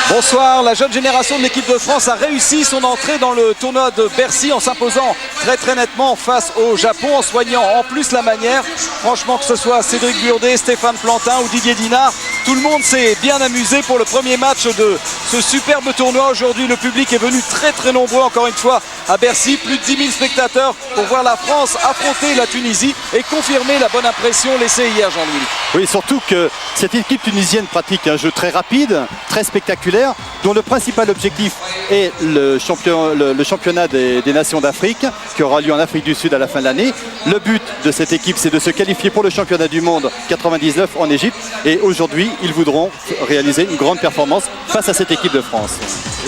Bonsoir, la jeune génération de l'équipe de France a réussi son entrée dans le tournoi de Bercy en s'imposant très nettement face au Japon, en soignant en plus la manière. Franchement, que ce soit Cédric Burdet, Stéphane Plantin ou Didier Dinard, tout le monde s'est bien amusé pour le premier match de ce superbe tournoi. Aujourd'hui, le public est venu très nombreux encore une fois à Bercy. Plus de 10 000 spectateurs pour voir la France affronter la Tunisie et confirmer la bonne impression laissée hier, Jean-Louis. Oui, surtout que cette équipe tunisienne pratique un jeu très rapide, très spectaculaire, dont le principal objectif est le championnat des nations d'Afrique, qui aura lieu en Afrique du Sud à la fin de l'année. Le but de cette équipe, c'est de se qualifier pour le championnat du monde 99 en Égypte. Et aujourd'hui, ils voudront réaliser une grande performance face à cette équipe de France.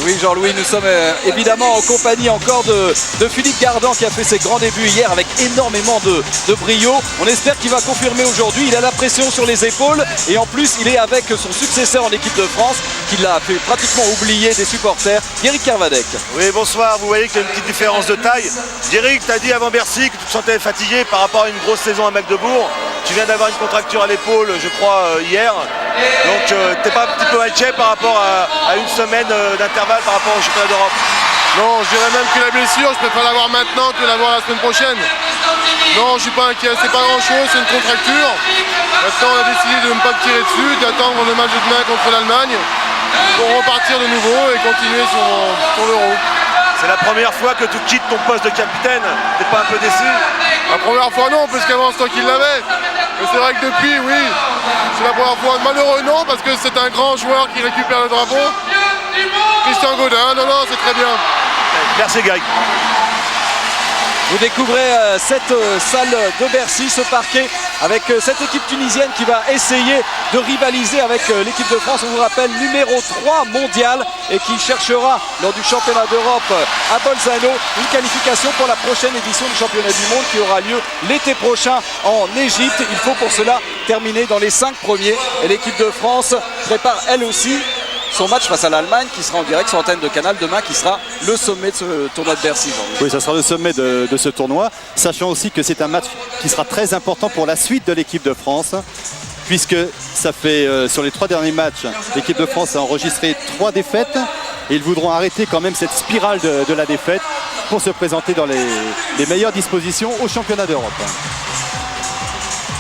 Oui, Jean-Louis, nous sommes évidemment en compagnie encore de Philippe Gardan, qui a fait ses grands débuts hier avec énormément de brio. On espère qu'il va confirmer aujourd'hui. Il a la pression sur les épaules et en plus, il est avec son successeur en équipe de France, qui l'a fait pratiquement oublier des supporters, Eric Kervadec. Oui, bonsoir. Vous voyez qu'il y a une petite différence de taille. Eric, tu as dit avant Bercy que tu te sentais fatigué par rapport à une grosse saison à Magdebourg. Tu viens d'avoir une contracture à l'épaule, je crois, hier. Donc, t'es pas un petit peu inquiet par rapport à une semaine d'intervalle par rapport au championnat d'Europe? Non, je dirais même que la blessure, je préfère l'avoir maintenant que l'avoir la semaine prochaine. Non, je suis pas inquiet, c'est pas grand chose, c'est une contracture. Maintenant, on a décidé de ne pas tirer dessus, d'attendre le match de demain contre l'Allemagne pour repartir de nouveau et continuer sur l'Euro. C'est la première fois que tu quittes ton poste de capitaine. T'es pas un peu déçu? La première fois non, parce qu'avant c'est toi qui l'avais. Mais c'est vrai que depuis, oui, c'est la première fois. Malheureux non, parce que c'est un grand joueur qui récupère le drapeau. Christian Godin, non, c'est très bien. Merci Greg. Vous découvrez cette salle de Bercy, ce parquet, avec cette équipe tunisienne qui va essayer de rivaliser avec l'équipe de France. On vous rappelle, numéro 3 mondial et qui cherchera lors du championnat d'Europe à Bolzano une qualification pour la prochaine édition du championnat du monde qui aura lieu l'été prochain en Égypte. Il faut pour cela terminer dans les 5 premiers et l'équipe de France prépare elle aussi son match face à l'Allemagne qui sera en direct sur l'antenne de Canal demain, qui sera le sommet de ce tournoi de Bercy. Oui, ça sera le sommet de ce tournoi, sachant aussi que c'est un match qui sera très important pour la suite de l'équipe de France, puisque ça fait sur les 3 derniers matchs, l'équipe de France a enregistré 3 défaites et ils voudront arrêter quand même cette spirale de la défaite pour se présenter dans les meilleures dispositions au championnat d'Europe.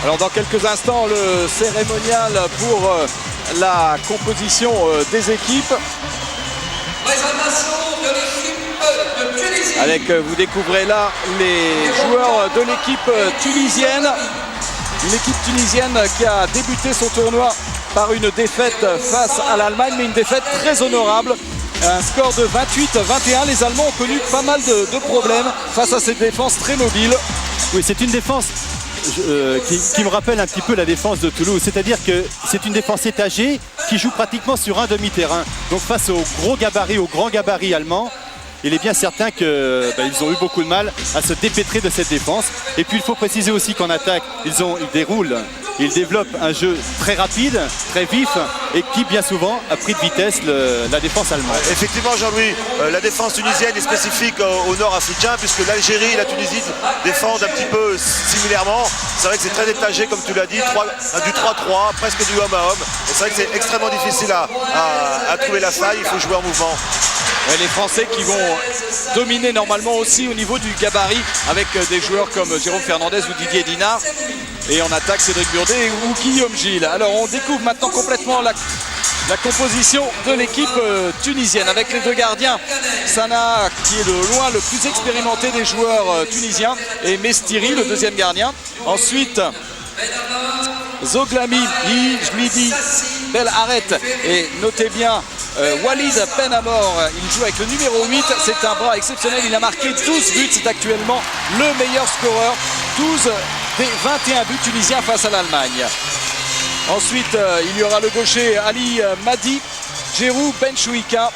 Alors dans quelques instants, le cérémonial pour la composition des équipes. Avec, vous découvrez là les joueurs de l'équipe tunisienne. Une équipe tunisienne qui a débuté son tournoi par une défaite face à l'Allemagne, mais une défaite très honorable. Un score de 28-21. Les Allemands ont connu pas mal de problèmes face à cette défense très mobile. Oui, c'est une défense qui me rappelle un petit peu la défense de Toulouse, c'est-à-dire que c'est une défense étagée qui joue pratiquement sur un demi-terrain. Donc face aux grands gabarits allemands, il est bien certain qu'ils ont eu beaucoup de mal à se dépêtrer de cette défense. Et puis il faut préciser aussi qu'en attaque, ils développent un jeu très rapide, très vif et qui bien souvent a pris de vitesse la défense allemande. Effectivement Jean-Louis, la défense tunisienne est spécifique au nord africain puisque l'Algérie et la Tunisie défendent un petit peu similairement. C'est vrai que c'est très étagé comme tu l'as dit, du 3-3, presque du homme à homme. Et c'est vrai que c'est extrêmement difficile à trouver la faille, il faut jouer en mouvement. Les Français qui vont dominer normalement aussi au niveau du gabarit avec des joueurs comme Jérôme Fernandez ou Didier Dinard. Et en attaque Cédric Burdet ou Guillaume Gilles. Alors on découvre maintenant complètement la composition de l'équipe tunisienne avec les 2 gardiens. Sana qui est de loin le plus expérimenté des joueurs tunisiens et Mestiri le 2e gardien. Ensuite Zoglami, Jmidi, Belharet et notez bien Walid Benamor, il joue avec le numéro 8, c'est un bras exceptionnel, il a marqué 12 buts, c'est actuellement le meilleur scoreur, 12 des 21 buts tunisiens face à l'Allemagne. Ensuite, il y aura le gaucher Ali Madi, Djerou Benchouika,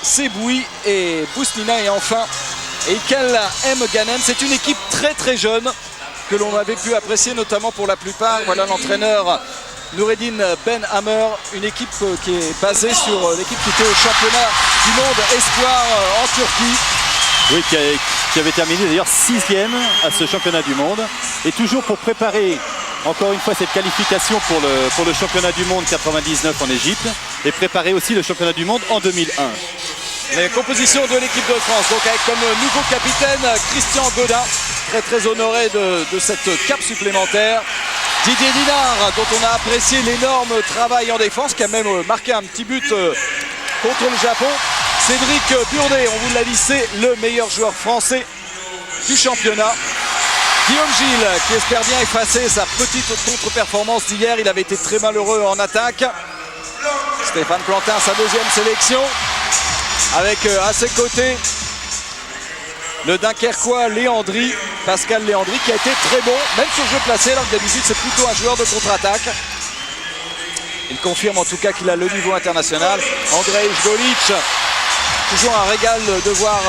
Seboui et Bousnina et enfin Eikel M. Ghanem. C'est une équipe très jeune que l'on avait pu apprécier notamment pour la plupart. Voilà l'entraîneur Noureddin Ben Hammer, une équipe qui est basée sur l'équipe qui était au championnat du monde espoir en Turquie. Oui, qui avait terminé d'ailleurs 6e à ce championnat du monde. Et toujours pour préparer encore une fois cette qualification pour le championnat du monde 99 en Égypte et préparer aussi le championnat du monde en 2001. Les compositions de l'équipe de France, donc avec comme nouveau capitaine Christian Godin, très honoré de cette cape supplémentaire. Didier Dinard, dont on a apprécié l'énorme travail en défense, qui a même marqué un petit but contre le Japon. Cédric Burdet, on vous l'a dit, c'est le meilleur joueur français du championnat. Guillaume Gilles, qui espère bien effacer sa petite contre-performance d'hier. Il avait été très malheureux en attaque. Stéphane Plantin, sa deuxième sélection. Avec à ses côtés le Dunkerquois Léandri, Pascal Léandri, qui a été très bon, même sur jeu placé, alors que d'habitude c'est plutôt un joueur de contre-attaque. Il confirme en tout cas qu'il a le niveau international. Andrej Golic, toujours un régal de voir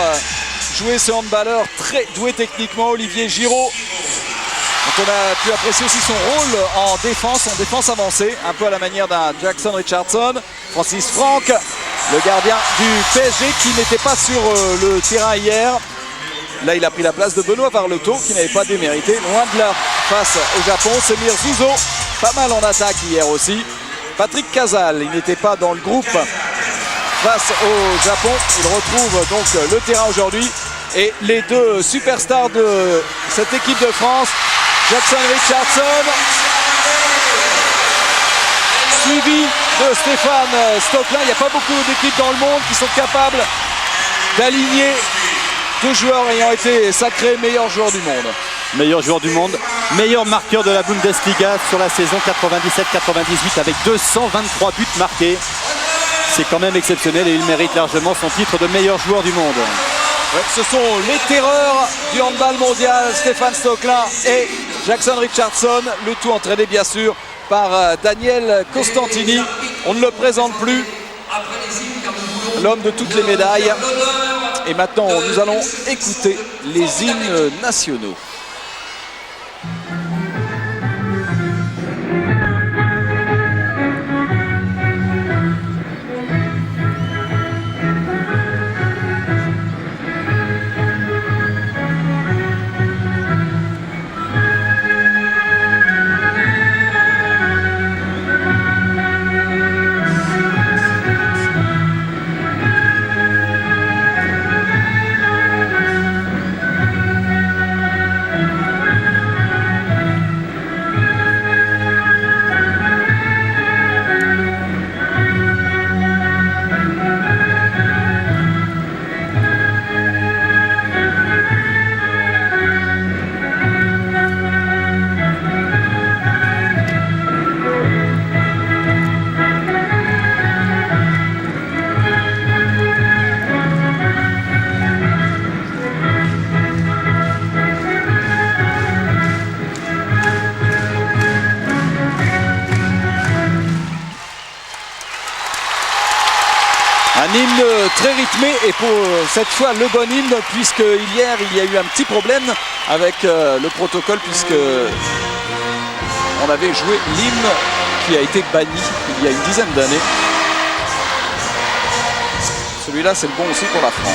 jouer ce handballeur très doué techniquement. Olivier Giraud, dont on a pu apprécier aussi son rôle en défense avancée, un peu à la manière d'un Jackson Richardson. Francis Franck, le gardien du PSG, qui n'était pas sur le terrain hier. Là, il a pris la place de Benoît Varletot, qui n'avait pas démérité. Loin de là, face au Japon. Semir Zouzo, pas mal en attaque hier aussi. Patrick Casal, il n'était pas dans le groupe face au Japon. Il retrouve donc le terrain aujourd'hui. Et les deux superstars de cette équipe de France, Jackson Richardson, suivi de Stéphane Stocklin. Il n'y a pas beaucoup d'équipes dans le monde qui sont capables d'aligner deux joueurs ayant été sacrés meilleurs joueurs du monde. Meilleur joueur du monde, meilleur marqueur de la Bundesliga sur la saison 97-98 avec 223 buts marqués. C'est quand même exceptionnel et il mérite largement son titre de meilleur joueur du monde. Ouais, ce sont les terreurs du handball mondial, Stéphane Stocklin et Jackson Richardson, le tout entraîné bien sûr par Daniel Costantini. On ne le présente plus, l'homme de toutes les médailles. Et maintenant, nous allons écouter les hymnes nationaux. Un hymne très rythmé et pour cette fois le bon hymne, puisque hier il y a eu un petit problème avec le protocole, puisque on avait joué l'hymne qui a été banni il y a une dizaine d'années. Celui-là c'est le bon aussi pour la France.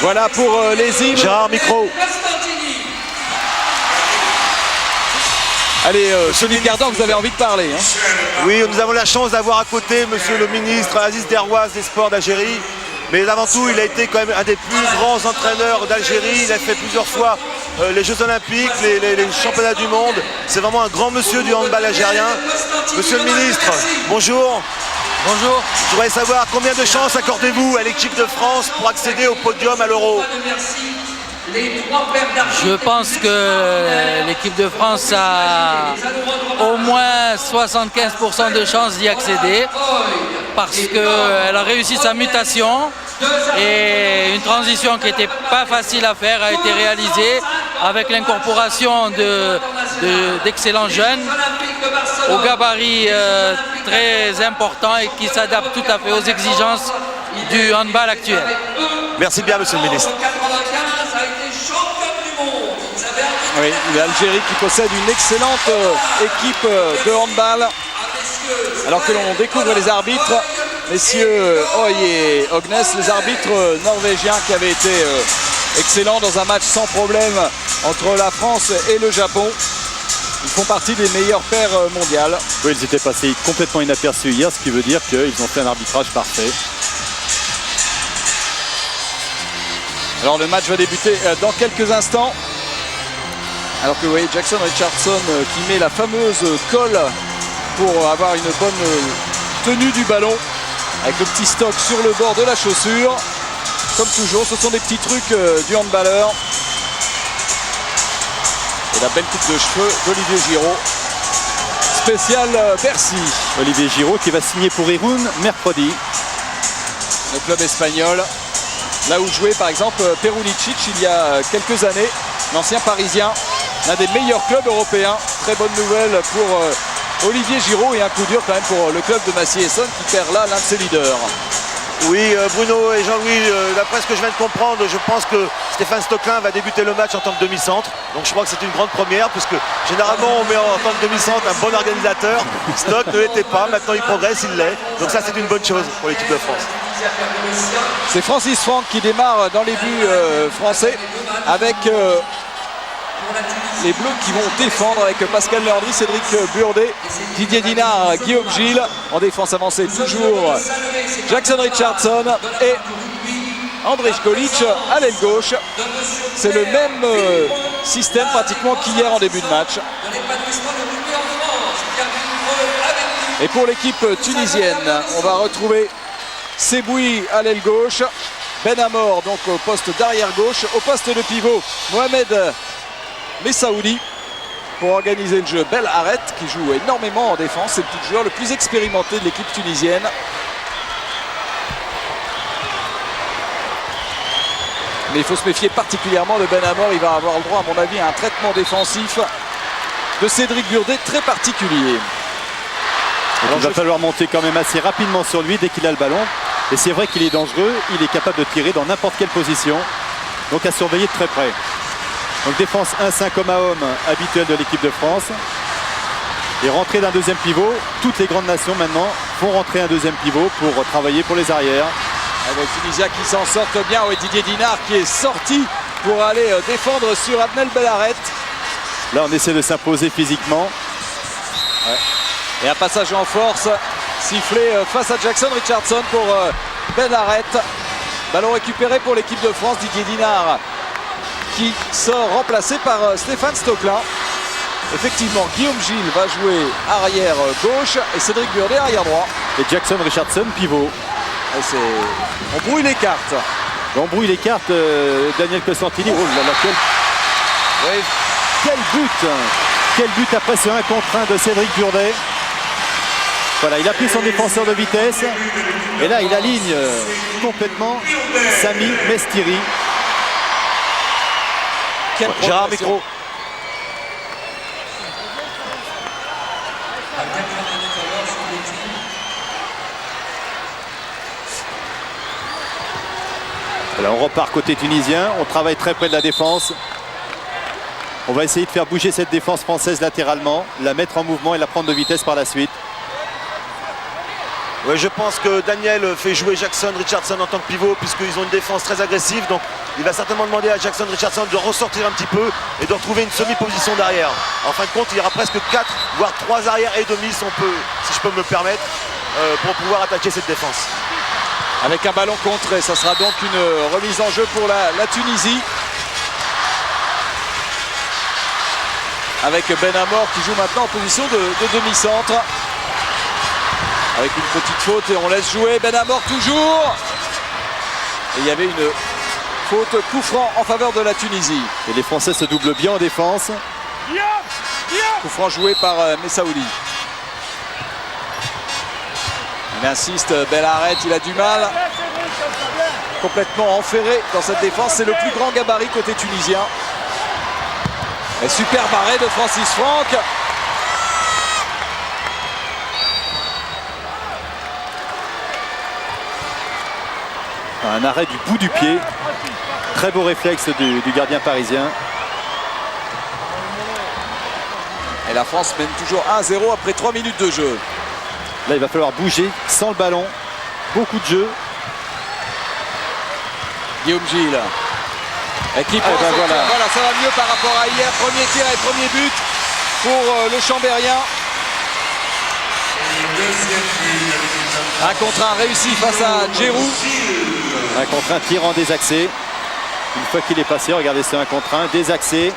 Voilà pour les hymnes. Gérard, micro. Allez, Philippe Gardan, vous avez envie de parler. Hein. Oui, nous avons la chance d'avoir à côté monsieur le ministre Aziz Derwaz des Sports d'Algérie. Mais avant tout, il a été quand même un des plus grands entraîneurs d'Algérie. Il a fait plusieurs fois les Jeux Olympiques, les championnats du monde. C'est vraiment un grand monsieur du handball algérien. Monsieur le ministre, bonjour. Bonjour. Je voudrais savoir combien de chances accordez-vous à l'équipe de France pour accéder au podium à l'Euro? Je pense que l'équipe de France a au moins 75% de chances d'y accéder parce qu'elle a réussi sa mutation et une transition qui n'était pas facile à faire a été réalisée avec l'incorporation d'excellents jeunes au gabarit très important et qui s'adaptent tout à fait aux exigences du handball actuel. Merci bien, monsieur le ministre. Oui, l'Algérie qui possède une excellente équipe de handball. Alors que l'on découvre les arbitres, messieurs Hoy et Ognes, les arbitres norvégiens qui avaient été excellents dans un match sans problème entre la France et le Japon. Ils font partie des meilleures paires mondiales. Oui, ils étaient passés complètement inaperçus hier, ce qui veut dire qu'ils ont fait un arbitrage parfait. Alors le match va débuter dans quelques instants. Alors que vous voyez Jackson Richardson qui met la fameuse colle pour avoir une bonne tenue du ballon avec le petit stock sur le bord de la chaussure. Comme toujours, ce sont des petits trucs du handballeur. Et la belle coupe de cheveux d'Olivier Giraud. Spécial Bercy. Olivier Giraud qui va signer pour Irun mercredi. Le club espagnol. Là où jouait par exemple Perunicic il y a quelques années. L'ancien parisien. L'un des meilleurs clubs européens. Très bonne nouvelle pour Olivier Giraud et un coup dur quand même pour le club de Massy-Essonne qui perd là l'un de ses leaders. Oui, Bruno et Jean-Louis, d'après ce que je viens de comprendre, je pense que Stéphane Stocklin va débuter le match en tant que demi-centre. Donc je crois que c'est une grande première, puisque généralement on met en tant que demi-centre un bon organisateur. Stock ne l'était pas, maintenant il progresse, il l'est. Donc ça c'est une bonne chose pour l'équipe de France. C'est Francis Franck qui démarre dans les buts français avec les Bleus qui vont défendre avec Pascal Leandri, Cédric Burdet, Didier Dinard, Guillaume Gilles. En défense avancée toujours Jackson Richardson et Andrej Kolic à l'aile gauche. C'est le même système pratiquement qu'hier en début de match. Et pour l'équipe tunisienne, on va retrouver Seboui à l'aile gauche, Ben Amor donc au poste d'arrière gauche, au poste de pivot Mohamed Messaoudi pour organiser le jeu. Bel Arret qui joue énormément en défense, c'est le petit joueur le plus expérimenté de l'équipe tunisienne. Mais il faut se méfier particulièrement de Ben Amor, il va avoir le droit à mon avis à un traitement défensif de Cédric Burdet très particulier. Alors, il va falloir monter quand même assez rapidement sur lui dès qu'il a le ballon. Et c'est vrai qu'il est dangereux, il est capable de tirer dans n'importe quelle position. Donc à surveiller de très près. Donc défense 1-5 homme à homme habituelle de l'équipe de France. Et rentrée d'un deuxième pivot. Toutes les grandes nations maintenant font rentrer un deuxième pivot pour travailler pour les arrières. Avec Tunisia qui s'en sortent bien. Oui, Didier Dinard qui est sorti pour aller défendre sur Adnel Belaret. Là on essaie de s'imposer physiquement. Ouais. Et un passage en force sifflé face à Jackson Richardson pour Belaret. Ballon récupéré pour l'équipe de France. Didier Dinard qui sort remplacé par Stéphane Stocklin. Effectivement, Guillaume Gilles va jouer arrière gauche et Cédric Burdet arrière droit. Et Jackson Richardson pivot. On brouille les cartes. On brouille les cartes. Daniel Costantini. Oh là là, quel but! Quel but après ce 1 contre 1 de Cédric Burdet. Voilà, il a pris son défenseur de vitesse. Et là, il aligne complètement Sami Mestiri. Gérard, micro. Voilà, on repart côté tunisien. On travaille très près de la défense. On va essayer de faire bouger cette défense française latéralement, la mettre en mouvement et la prendre de vitesse par la suite. Ouais, je pense que Daniel fait jouer Jackson Richardson en tant que pivot puisqu'ils ont une défense très agressive. Donc il va certainement demander à Jackson Richardson de ressortir un petit peu et de retrouver une semi-position derrière. En fin de compte, il y aura presque 4 voire 3 arrières et demi si je peux me le permettre pour pouvoir attaquer cette défense. Avec un ballon contré, ça sera donc une remise en jeu pour la Tunisie. avec Ben Amor qui joue maintenant en position de demi-centre. Avec une petite faute et on laisse jouer Ben Amor toujours. Et il y avait une faute coup franc en faveur de la Tunisie. Et les Français se doublent bien en défense. Coup franc joué par Messaoudi. Il insiste, Belharet, il a du mal. Complètement enferré dans cette défense. C'est le plus grand gabarit côté tunisien. Et super barré de Francis Franck. Un arrêt du bout du pied. Très beau réflexe du gardien parisien. Et la France mène toujours 1-0 après 3 minutes de jeu. Là, il va falloir bouger sans le ballon. Beaucoup de jeu. Guillaume Gilles. Équipe, voilà, ça va mieux par rapport à hier. Premier tir et premier but pour le Chambérien. Un contre un réussi face à Djerou. Un contre un tir en désaxé. Une fois qu'il est passé, regardez ce 1 contre 1. Désaxé.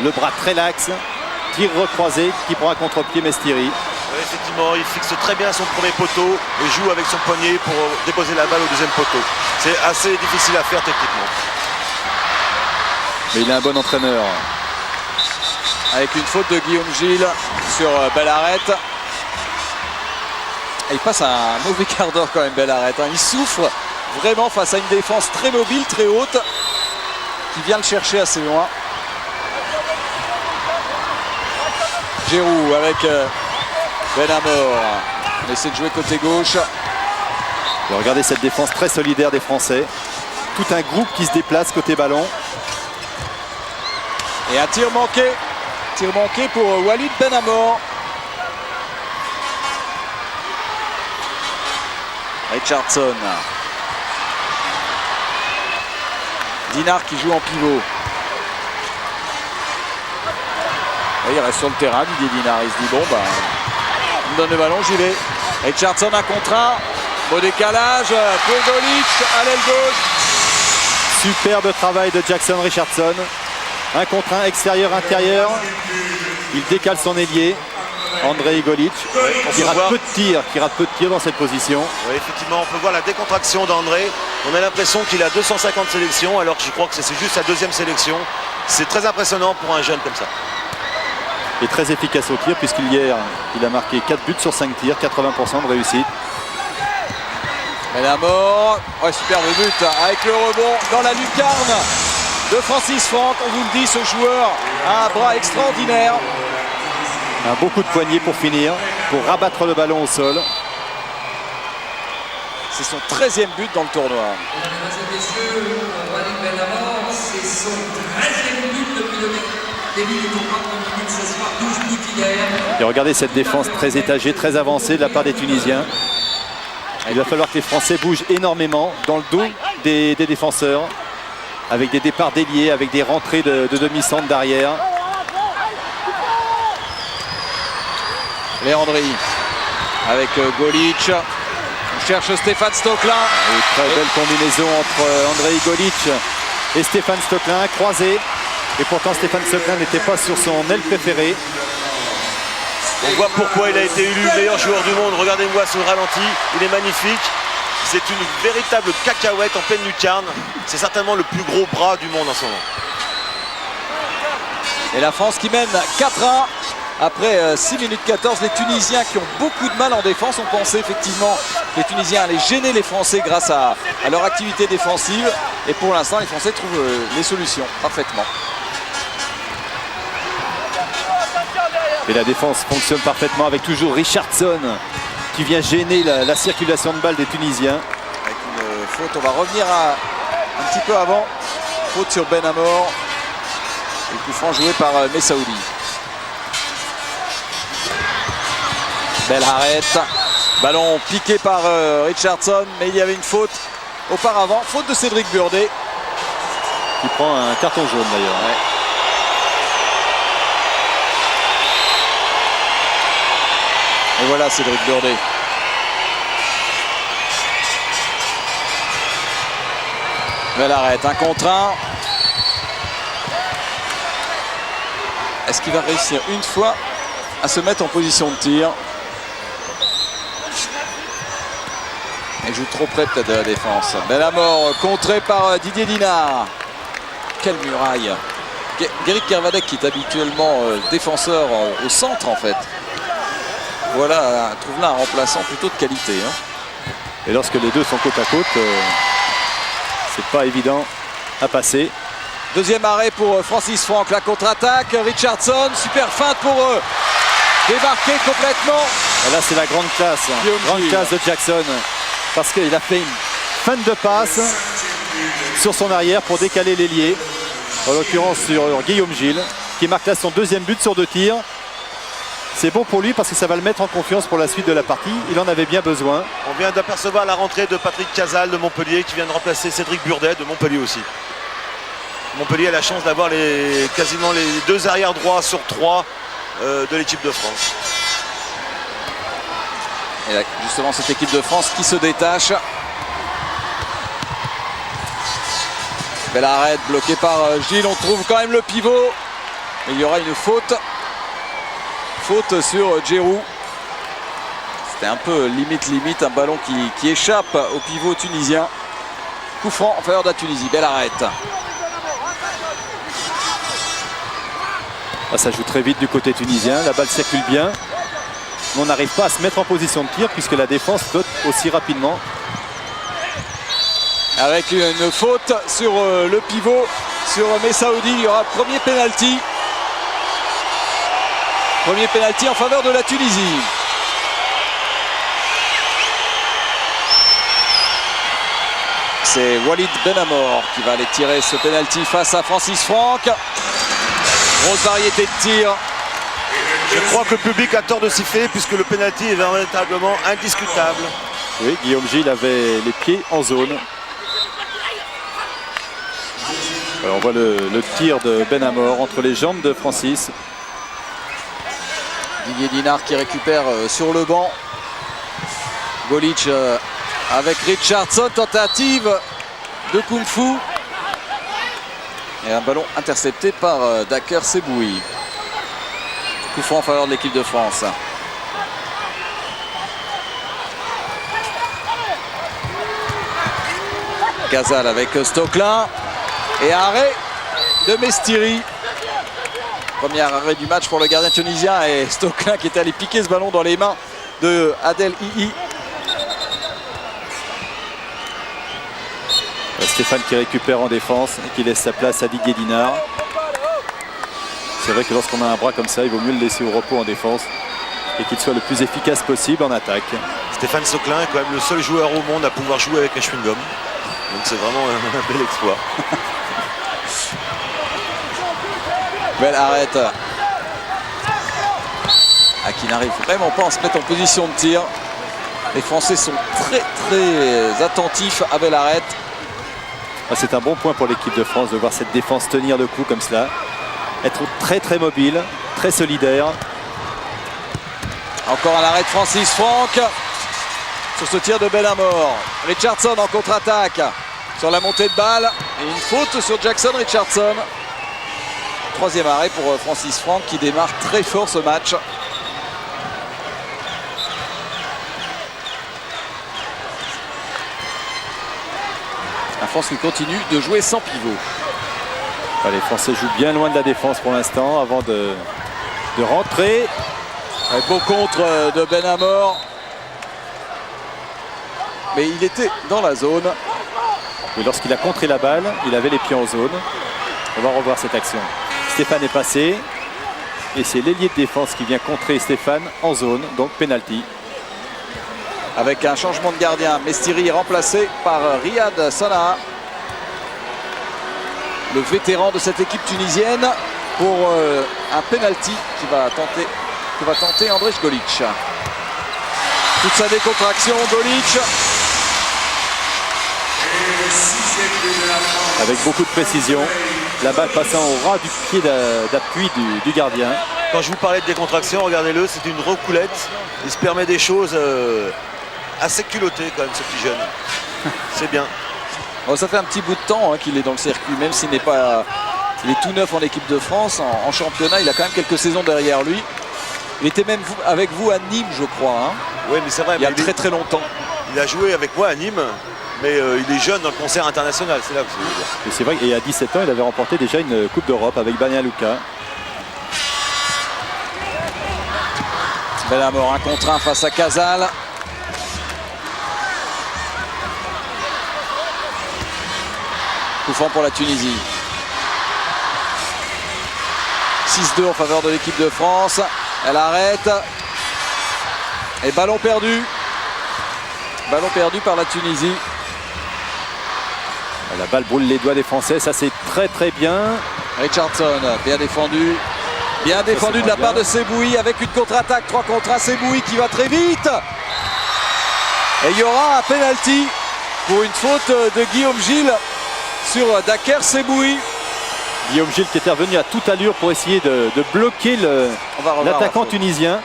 Le bras très laxe. Tir recroisé qui prend un contre-pied Mestiri. Oui, effectivement, il fixe très bien son premier poteau et joue avec son poignet pour déposer la balle au deuxième poteau. C'est assez difficile à faire techniquement. Mais il est un bon entraîneur. Avec une faute de Guillaume Gilles sur Belharet. Et il passe un mauvais quart d'heure quand même, Belharet. Il souffre vraiment face à une défense très mobile, très haute, qui vient le chercher assez loin. Djerou avec Ben Amor. On essaie de jouer côté gauche. Et regardez cette défense très solidaire des Français. Tout un groupe qui se déplace côté ballon. Et un tir manqué. Tir manqué pour Walid Ben Amor. Richardson. Dinard qui joue en pivot. Et il reste sur le terrain, Didier Dinard. Il se dit bon, bah, il me donne le ballon, j'y vais. Richardson un contre un. Beau décalage pour Golic à l'aile gauche. Superbe travail de Jackson Richardson. Un contre un, extérieur-intérieur. Il décale son ailier, Andrei Golic, qui rate peu de tirs dans cette position. Oui, effectivement, on peut voir la décontraction d'André. On a l'impression qu'il a 250 sélections, alors que je crois que c'est juste sa deuxième sélection. C'est très impressionnant pour un jeune comme ça. Et très efficace au tir, puisqu'hier, il a marqué 4 buts sur 5 tirs, 80% de réussite. Ben Amor, ouais, superbe but avec le rebond dans la lucarne de Francis Franck. On vous le dit, ce joueur a un bras extraordinaire. Un beau coup de poignet pour finir, pour rabattre le ballon au sol. C'est son 13e but dans le tournoi. Mesdames et messieurs, Walid Ben Amor, c'est son 13e but depuis le début du tournoi. 3 minutes, 16 par 12 buts hier. Et regardez cette défense très étagée, très avancée de la part des Tunisiens. Il va falloir que les Français bougent énormément dans le dos des défenseurs, avec des départs déliés, avec des rentrées de demi-centre d'arrière. Léandri avec Golic. On cherche Stéphane Stoklin. Une très belle combinaison entre Andrei Golic et Stéphane Stoklin, croisé. Et pourtant Stéphane Stoklin n'était pas sur son aile préférée. On voit pourquoi il a été élu meilleur joueur du monde. Regardez-moi ce ralenti, il est magnifique. C'est une véritable cacahuète en pleine lucarne. C'est certainement le plus gros bras du monde en ce moment. Et la France qui mène 4-1 après 6 minutes 14. Les Tunisiens qui ont beaucoup de mal en défense. On pensait effectivement que les Tunisiens allaient gêner les Français grâce à leur activité défensive. Et pour l'instant, les Français trouvent les solutions parfaitement. Et la défense fonctionne parfaitement avec toujours Richardson qui vient gêner la circulation de balles des Tunisiens. Avec une faute, on va revenir un petit peu avant. Faute sur Ben Amor. Et coup franc joué par Messaoudi. Belharet. Ballon piqué par Richardson, mais il y avait une faute auparavant. Faute de Cédric Burdet. Qui prend un carton jaune d'ailleurs. Ouais. Et voilà Cédric Burdet. Belharet, un contre un. Est-ce qu'il va réussir une fois à se mettre en position de tir? Il joue trop près peut-être de la défense. Benamor contré par Didier Dinard. Quelle muraille. Guéric Kervadec qui est habituellement défenseur au centre en fait. Voilà, trouve là un remplaçant plutôt de qualité. Hein. Et lorsque les deux sont côte à côte, c'est pas évident à passer. Deuxième arrêt pour Francis Franck, la contre-attaque. Richardson, super feinte pour débarquer complètement. Et là c'est la grande classe. Grande classe de Jackson. Parce qu'il a fait une feinte de passe sur son arrière pour décaler l'ailier. En l'occurrence sur Guillaume Gilles, qui marque là son deuxième but sur 2 tirs. C'est bon pour lui parce que ça va le mettre en confiance pour la suite de la partie. Il en avait bien besoin. On vient d'apercevoir la rentrée de Patrick Casal de Montpellier qui vient de remplacer Cédric Burdet de Montpellier aussi. Montpellier a la chance d'avoir quasiment les 2 arrières droits sur 3 de l'équipe de France. Et là, justement cette équipe de France qui se détache. Belle arrête bloquée par Gilles. On trouve quand même le pivot. Mais il y aura une faute. Faute sur Djerou. C'était un peu limite. Un ballon qui échappe au pivot tunisien. Coup franc en faveur de la Tunisie. Belle arrête. Ça joue très vite du côté tunisien. La balle circule bien. Mais on n'arrive pas à se mettre en position de tir puisque la défense flotte aussi rapidement. Avec une faute sur le pivot sur Messaoudi, il y aura premier penalty. Premier penalty en faveur de la Tunisie. C'est Walid Benamor qui va aller tirer ce penalty face à Francis Franck. Grosse variété de tirs. Je crois que le public a tort de siffler puisque le penalty est véritablement indiscutable. Oui, Guillaume Gilles avait les pieds en zone. Alors on voit le tir de Benamor entre les jambes de Francis. Didier Dinard qui récupère sur le banc. Golic avec Richardson, tentative de Kung Fu. Et un ballon intercepté par Daker Seboui. Coup franc en faveur de l'équipe de France. Casal avec Stocklin. Et arrêt de Mestiri. Premier arrêt du match pour le gardien tunisien et Stocklin qui était allé piquer ce ballon dans les mains de Adel Hihi. Stéphane qui récupère en défense et qui laisse sa place à Didier Dinard. C'est vrai que lorsqu'on a un bras comme ça, il vaut mieux le laisser au repos en défense et qu'il soit le plus efficace possible en attaque. Stéphane Stocklin est quand même le seul joueur au monde à pouvoir jouer avec un chewing-gum. Donc c'est vraiment un bel exploit. Belle arrête. Qui n'arrive vraiment pas à se mettre en position de tir. Les Français sont très attentifs à belle arrête. C'est un bon point pour l'équipe de France de voir cette défense tenir le coup comme cela. Être très mobile, très solidaire. Encore un arrêt de Francis Franck sur ce tir de Benamor. Richardson en contre-attaque sur la montée de balle. Et une faute sur Jackson Richardson. Troisième arrêt pour Francis Franck qui démarre très fort ce match. La France qui continue de jouer sans pivot. Les Français jouent bien loin de la défense pour l'instant avant de rentrer. Un beau contre de Benamor. Mais il était dans la zone. Et lorsqu'il a contré la balle, il avait les pieds en zone. On va revoir cette action. Stéphane est passé. Et c'est l'ailier de défense qui vient contrer Stéphane en zone. Donc penalty. Avec un changement de gardien. Mestiri est remplacé par Riyad Sana'a. Le vétéran de cette équipe tunisienne pour un penalty qui va tenter Andrej Golic. Toute sa décontraction, Golic. Avec beaucoup de précision. La balle passant au ras du pied d'appui du gardien. Quand je vous parlais de décontraction, regardez-le, c'est une recoulette. Il se permet des choses assez culottées quand même, ce petit jeune. C'est bien. Bon, ça fait un petit bout de temps qu'il est dans le circuit, même s'il n'est pas Il est tout neuf en équipe de France, en championnat. Il a quand même quelques saisons derrière lui. Il était même avec vous à Nîmes, je crois. Hein, Oui, mais c'est vrai. il y a très très longtemps. Il a joué avec moi à Nîmes, mais il est jeune dans le concert international. C'est là que je veux dire. Et c'est vrai qu'à 17 ans, il avait remporté déjà une Coupe d'Europe avec Banja Luka. Benamor, un contre un face à Casal. Coup franc pour la Tunisie. 6-2 en faveur de l'équipe de France. Elle arrête. Et ballon perdu. Ballon perdu par la Tunisie. La balle brûle les doigts des Français, ça c'est très très bien. Richardson, bien défendu. Bien défendu de la part de Seboui avec une contre-attaque. 3 contre 1. Seboui qui va très vite. Et il y aura un penalty pour une faute de Guillaume Gilles sur Daker Seboui. Guillaume Gilles qui était revenu à toute allure pour essayer de bloquer l'attaquant tunisien.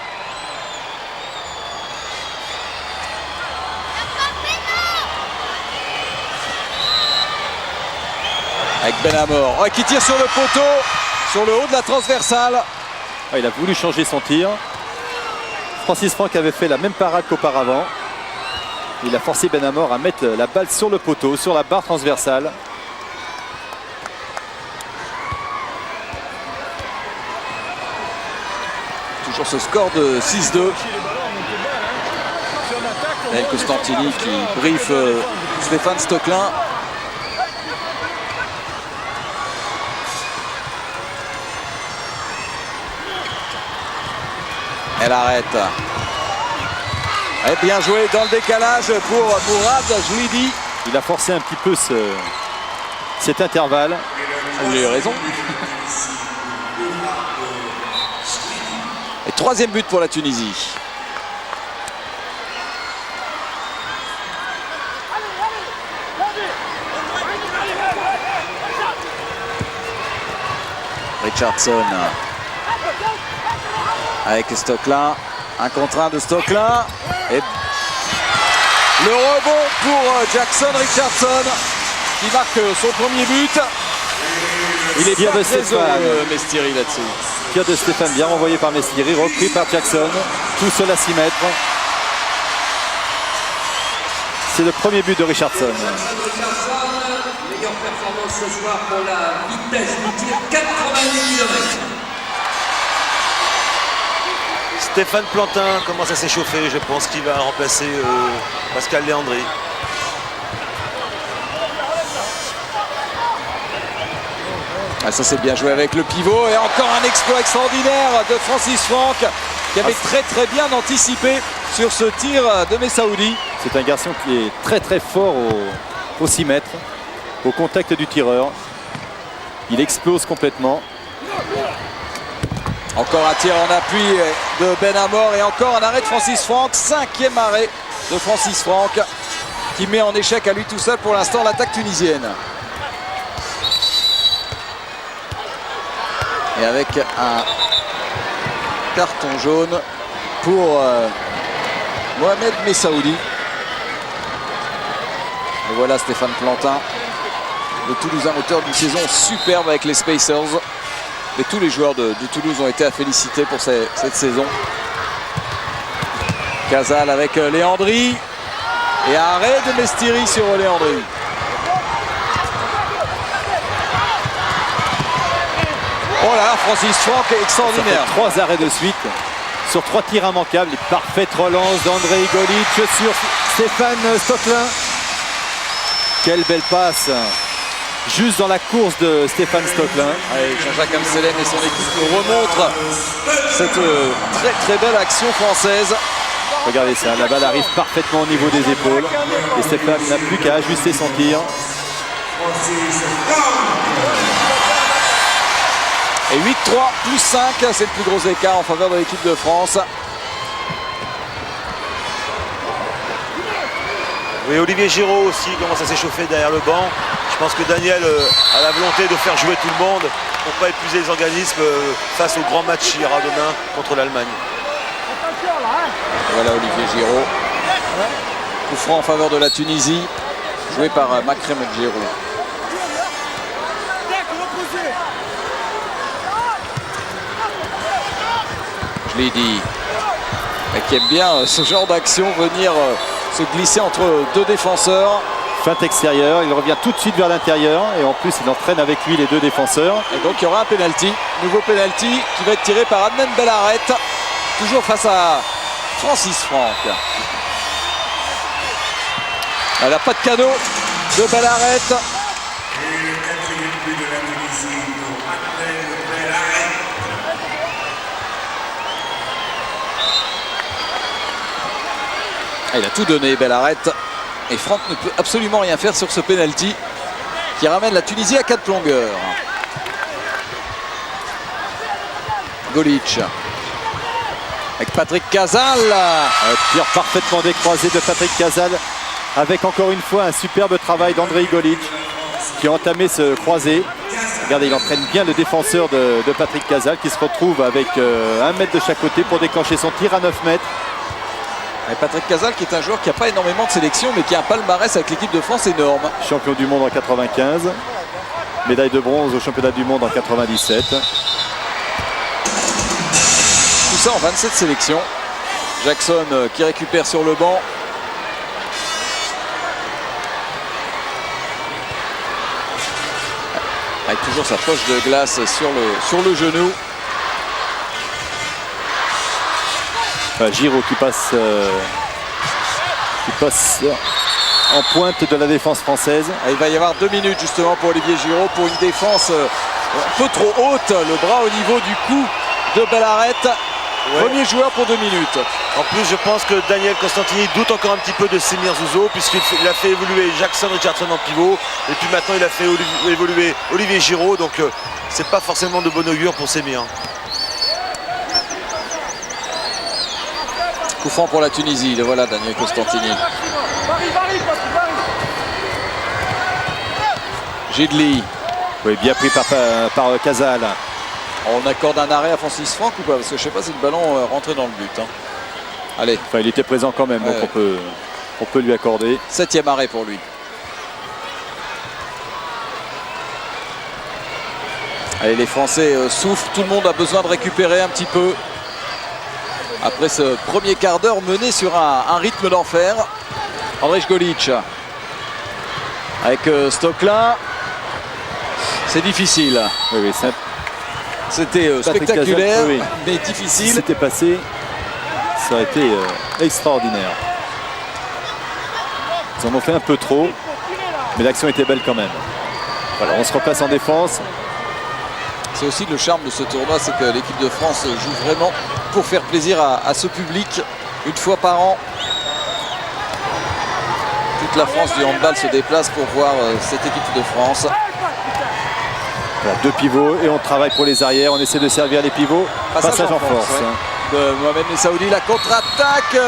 Avec Benamor qui tire sur le poteau, sur le haut de la transversale. Il a voulu changer son tir. Francis Franck avait fait la même parade qu'auparavant. Il a forcé Benamor à mettre la balle sur le poteau, sur la barre transversale. Toujours ce score de 6-2. El Costantini qui briefe Stéphane Stocklin. Elle arrête. Et bien joué dans le décalage pour Mourad Jlidi. Il a forcé un petit peu cet intervalle. Vous avez raison. Et troisième but pour la Tunisie. Richardson avec Stocklin, un contre un de Stocklin et le rebond pour Jackson Richardson qui marque son premier but. Il est Pierre bien de très Stéphane. heureux, Mestiri là-dessus. Pierre de Stéphane bien renvoyé par Mestiri, repris par Jackson, tout seul à 6 mètres. C'est le premier but de Richardson. Meilleure performance ce soir pour la vitesse du tir, 90 km. Stéphane Plantin commence à s'échauffer. Je pense qu'il va remplacer Pascal Léandri. Ah, ça c'est bien joué avec le pivot et encore un exploit extraordinaire de Francis Franck qui avait très bien anticipé sur ce tir de Messaoudi. C'est un garçon qui est très très fort au 6 mètres, au contact du tireur. Il explose complètement. Encore un tir en appui de Benamor et encore un arrêt de Francis Franck. 5e arrêt de Francis Franck qui met en échec à lui tout seul pour l'instant l'attaque tunisienne. Et avec un carton jaune pour Mohamed Messaoudi. Et voilà Stéphane Plantin, le Toulousain, auteur d'une saison superbe avec les Spacers. Et tous les joueurs de Toulouse ont été à féliciter pour cette saison. Casal avec Léandri. Et arrêt de Mestiri sur Léandri. Oh là là, Francis Franck est extraordinaire. 3 arrêts de suite sur 3 tirs immanquables. Et parfaite relance d'Andrei Golic sur Stéphane Stocklin. Quelle belle passe. Juste dans la course de Stéphane Stocklin. Jean-Jacques Amselen et son équipe nous remontrent cette très belle action française. Regardez ça, la balle arrive parfaitement au niveau des épaules. Et Stéphane n'a plus qu'à ajuster son tir. Et 8-3 plus 5, c'est le plus gros écart en faveur de l'équipe de France. Oui, Olivier Giroud aussi commence à s'échauffer derrière le banc. Je pense que Daniel a la volonté de faire jouer tout le monde pour ne pas épuiser les organismes face au grand match qui ira demain contre l'Allemagne. Voilà Olivier Giroud. Coup franc en faveur de la Tunisie, joué par Makrem Giroud. Lydie, qui aime bien ce genre d'action, venir se glisser entre deux défenseurs. Feinte extérieure, il revient tout de suite vers l'intérieur et en plus il entraîne avec lui les deux défenseurs. Et donc il y aura un penalty, nouveau penalty qui va être tiré par Adnan Bellaret, toujours face à Francis Franck. Elle n'a pas de cadeau de Bellaret. Il a tout donné, Bellaret. Et Franck ne peut absolument rien faire sur ce penalty qui ramène la Tunisie à 4 longueurs. Golic avec Patrick Casal. Tir parfaitement décroisé de Patrick Casal avec encore une fois un superbe travail d'Andrei Golic qui a entamé ce croisé. Regardez, il entraîne bien le défenseur de Patrick Casal qui se retrouve avec 1 mètre de chaque côté pour déclencher son tir à 9 mètres. Et Patrick Casal qui est un joueur qui n'a pas énormément de sélection mais qui a un palmarès avec l'équipe de France énorme. Champion du monde en 95, médaille de bronze au championnat du monde en 97. Tout ça en 27 sélections. Jackson qui récupère sur le banc. Avec toujours sa poche de glace sur le genou. Giraud qui passe en pointe de la défense française. Et il va y avoir 2 minutes justement pour Olivier Giraud pour une défense un peu trop haute. Le bras au niveau du cou de Bellaret. Ouais. Premier joueur pour 2 minutes. En plus, je pense que Daniel Constantini doute encore un petit peu de Semir Zouzo puisqu'il a fait évoluer Jackson Richardson en pivot et puis maintenant il a fait évoluer Olivier Giraud, donc c'est pas forcément de bon augure pour Semir. Coup franc pour la Tunisie, le voilà Daniel Constantini. Gidli. Oui, bien pris par Casal. On accorde un arrêt à Francis Franck ou pas? Parce que je sais pas si le ballon rentrait dans le but. Hein. Allez. Enfin, il était présent quand même, donc on peut lui accorder. 7e arrêt pour lui. Allez, les Français souffrent, tout le monde a besoin de récupérer un petit peu. Après ce premier quart d'heure mené sur un rythme d'enfer. Andrej Golic avec Stocklin. C'est difficile. Oui, c'était spectaculaire, Casal, oui. Mais difficile. Si c'était passé, ça aurait été extraordinaire. Ils en ont fait un peu trop, mais l'action était belle quand même. Voilà, on se replace en défense. C'est aussi le charme de ce tournoi, c'est que l'équipe de France joue vraiment pour faire plaisir à ce public une fois par an. Toute la France du handball se déplace pour voir cette équipe de France. Voilà, 2 pivots et on travaille pour les arrières, on essaie de servir les pivots. Passage en force. Ouais. De Mohamed Messaoudi, la contre-attaque.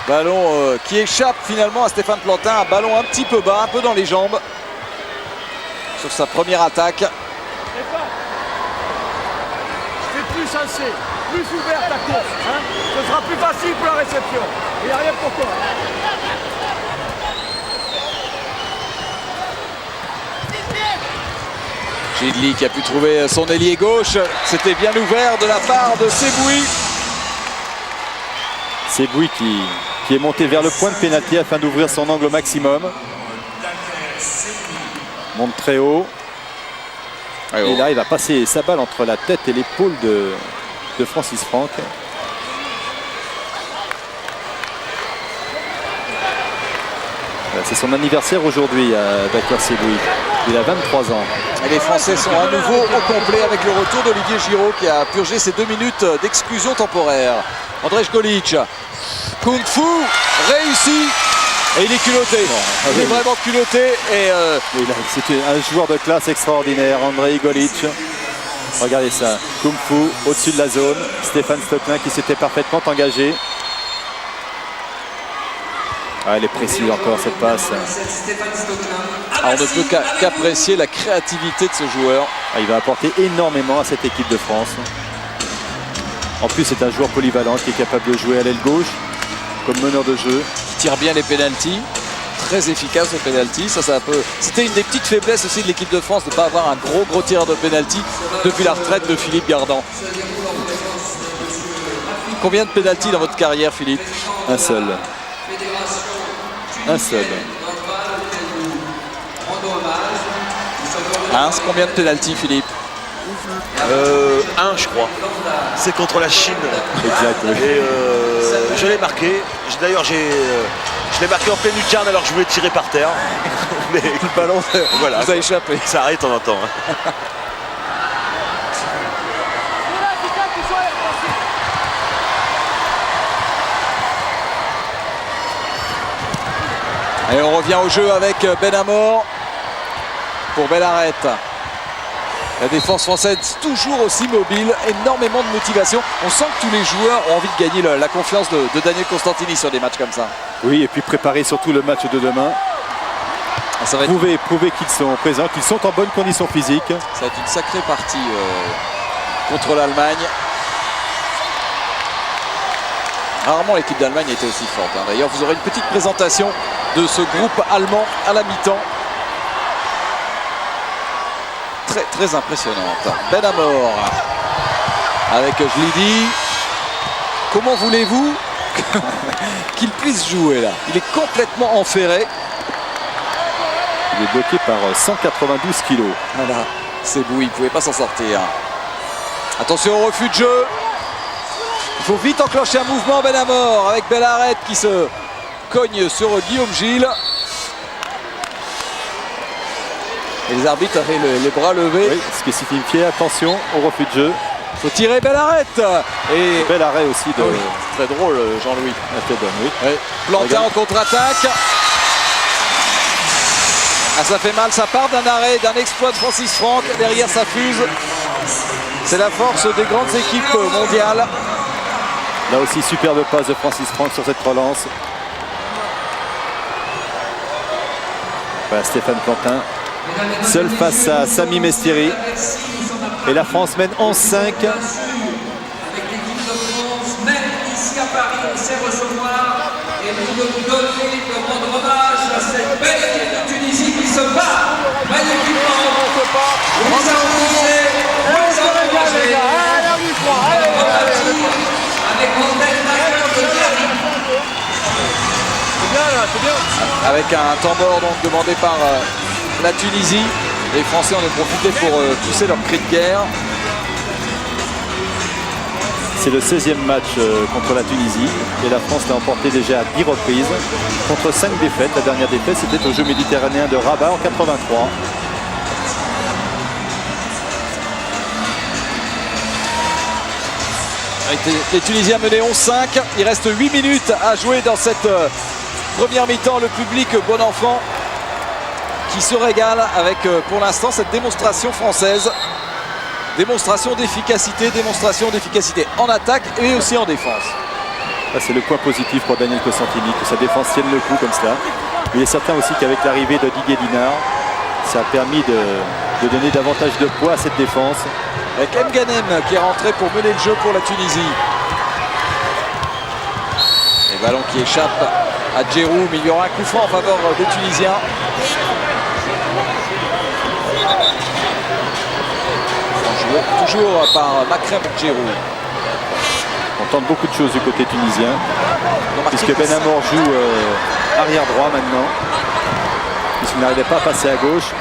Ballon qui échappe finalement à Stéphane Plantin, un ballon un petit peu bas, un peu dans les jambes sur sa première attaque. Plus sensé, plus ouverte ta course, hein. Ce sera plus facile pour la réception. Il n'y a rien pour toi. Gidli qui a pu trouver son ailier gauche. C'était bien ouvert de la part de Seboui. Seboui qui est monté vers le point de pénalty afin d'ouvrir son angle au maximum. Monte très haut. Et là, il va passer sa balle entre la tête et l'épaule de Francis Franck. C'est son anniversaire aujourd'hui à Bakar Seboui. Il a 23 ans. Et les Français sont à nouveau au complet avec le retour d'Olivier Giraud qui a purgé ses 2 minutes d'exclusion temporaire. Andrej Golic, Kung Fu, réussi. Et il est culotté. Il est vraiment culotté. C'était un joueur de classe extraordinaire, Andrej Golic. Regardez ça, Kung Fu au-dessus de la zone. Stéphane Stocklin qui s'était parfaitement engagé. Ah, elle est précise encore cette passe. On ne peut qu'apprécier la créativité de ce joueur. Il va apporter énormément à cette équipe de France. En plus, c'est un joueur polyvalent qui est capable de jouer à l'aile gauche comme meneur de jeu. Il tire bien les pénaltys, très efficace au pénalty. C'était une des petites faiblesses aussi de l'équipe de France de ne pas avoir un gros tireur de pénalty depuis la retraite de Philippe Gardan. Combien de pénaltys dans votre carrière, Philippe? Un seul. Un seul. Combien de pénaltys, Philippe? Un, je crois. C'est contre la Chine. Exact. Oui. Et je l'ai marqué. D'ailleurs, je l'ai marqué en pleine lucarne alors que je voulais tirer par terre. Mais Le ballon voilà, vous a échappé. ça arrive de temps en temps. Et on revient au jeu avec Benamor pour Bellaret. La défense française toujours aussi mobile, énormément de motivation. On sent que tous les joueurs ont envie de gagner la confiance de Daniel Constantini sur des matchs comme ça. Oui, et puis préparer surtout le match de demain. Ça va être, Prouver qu'ils sont présents, qu'ils sont en bonne condition physique. ça va être une sacrée partie contre l'Allemagne. Rarement l'équipe d'Allemagne était aussi forte. D'ailleurs, vous aurez une petite présentation de ce groupe allemand à la mi-temps. Très, très impressionnante. Benamor avec, je l'ai dit, comment voulez-vous qu'il puisse jouer là? Il est complètement enferré. Il est bloqué par 192 kilos. Voilà, c'est beau, il ne pouvait pas s'en sortir. Attention au refus de jeu. Il faut vite enclencher un mouvement, Benamor, avec Bellaret qui se cogne sur Guillaume Gilles. Et les arbitres avaient les bras levés. Oui, ce qui signifie attention au refus de jeu. Il faut tirer Bellaret. Et Bel arrêt aussi de oui, très drôle, Jean-Louis. Tedon, oui. Oui. Plantin Regarde. en contre-attaque. Ah, ça fait mal, ça part d'un arrêt, d'un exploit de Francis Franck. Derrière, ça fuse. C'est la force des grandes équipes mondiales. Là aussi, superbe passe de Francis Franck sur cette relance. Voilà, Stéphane Plantin, seul face à Sami Mestieri. Et la France mène 11-5. Avec l'équipe de France, même ici à Paris, on sait recevoir et nous devons donner, de rendre hommage à cette belle équipe de Tunisie qui se bat magnifiquement. Vous encouragez, avec mon tête d'accueil de Thierry. Avec un temps mort donc demandé par la Tunisie. Les Français en ont profité pour pousser leur cri de guerre. C'est le 16e match contre la Tunisie. Et la France l'a emporté déjà à 10 reprises. Contre 5 défaites. La dernière défaite, c'était aux Jeux méditerranéens de Rabat en 83. Avec les Tunisiens menés 11-5. Il reste 8 minutes à jouer dans cette première mi-temps. Le public bon enfant qui se régale avec pour l'instant cette démonstration française. Démonstration d'efficacité en attaque et aussi en défense. C'est le point positif pour Daniel Constantini, que sa défense tienne le coup comme cela. Il est certain aussi qu'avec l'arrivée de Didier Dinard, ça a permis de donner davantage de poids à cette défense. Avec Mganem qui est rentré pour mener le jeu pour la Tunisie. Et ballon qui échappe à Djerou, mais il y aura un coup franc en faveur des Tunisiens. Toujours par Makrem Djerou. On tente beaucoup de choses du côté tunisien, puisque Benamor joue arrière droit maintenant. Puisqu'il n'arrivait pas à passer à gauche,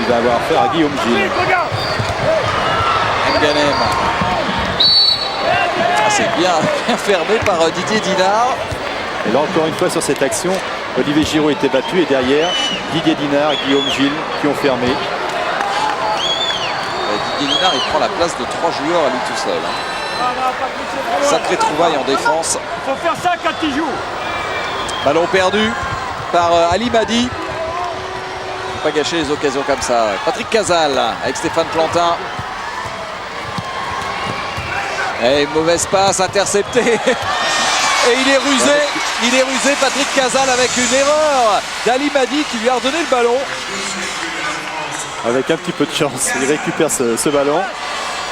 il va avoir affaire à Guillaume Gilles. Mganem. C'est bien fermé par Didier Dinard. Et là encore une fois sur cette action, Olivier Giroud était battu et derrière Didier Dinard et Guillaume Gilles qui ont fermé. Didier Dinard, il prend la place de 3 joueurs à lui tout seul. Sacré trouvaille en défense. Il faut faire ça quand il joue. Ballon perdu par Ali Madi. Faut pas gâcher les occasions comme ça. Patrick Casal avec Stéphane Plantin. Et mauvaise passe interceptée. Et il est rusé Patrick Casal avec une erreur d'Ali Madi qui lui a redonné le ballon. Avec un petit peu de chance, il récupère ce ballon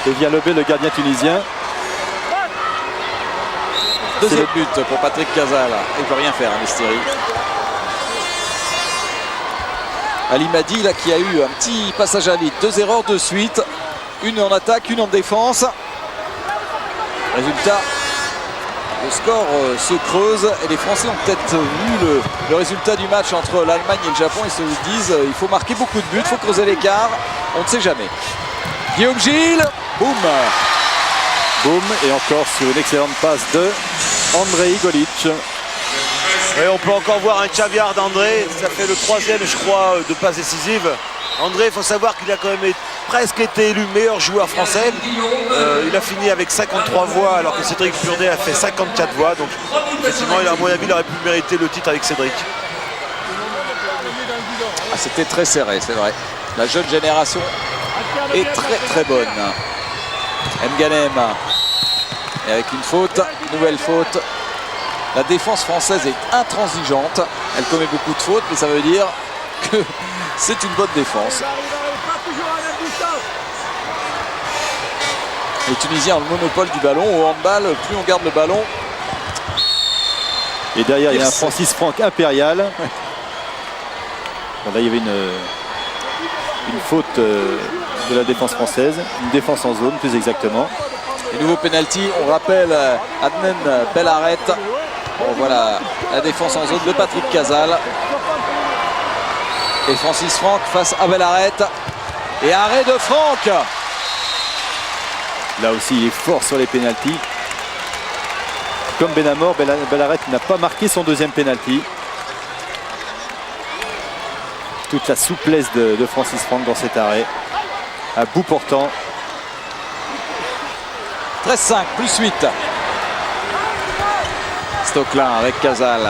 et vient lever le gardien tunisien. Deuxième but pour Patrick Casal. Il ne peut rien faire, Mestieri. Ali Madi là, qui a eu un petit passage à vide. 2 erreurs de suite. Une en attaque, une en défense. Résultat, le score se creuse et les Français ont peut-être vu le résultat du match entre l'Allemagne et le Japon. Ils se disent il faut marquer beaucoup de buts, il faut creuser l'écart. On ne sait jamais. Guillaume Gilles, boum. Boum, et encore sur une excellente passe de Andrei Golic. Et on peut encore voir un caviar d'André. Ça fait le 3e, je crois, de passe décisive. André, il faut savoir qu'il a quand même presque été élu meilleur joueur français. Il a fini avec 53 voix alors que Cédric Burdet a fait 54 voix. Donc effectivement, à mon avis, il aurait pu mériter le titre avec Cédric. Ah, c'était très serré, c'est vrai. La jeune génération est très très bonne. Nganem. Et avec une faute, nouvelle faute. La défense française est intransigeante. Elle commet beaucoup de fautes, mais ça veut dire que c'est une bonne défense. Les Tunisiens ont le monopole du ballon. Au handball, plus on garde le ballon. Et derrière, il y a un Francis Franck impérial. Bon, là, il y avait une faute de la défense française. Une défense en zone, plus exactement. Et nouveau penalty. On rappelle Adnan Bellaret. Bon, voilà la défense en zone de Patrick Casal. Et Francis Franck face à Bellaret. Et arrêt de Franck. Là aussi, il est fort sur les pénaltys. Comme Benamor, Bellaret n'a pas marqué son deuxième pénalty. Toute la souplesse de Francis Franck dans cet arrêt. À bout portant. 13-5, plus 8. Stocklin avec Casal.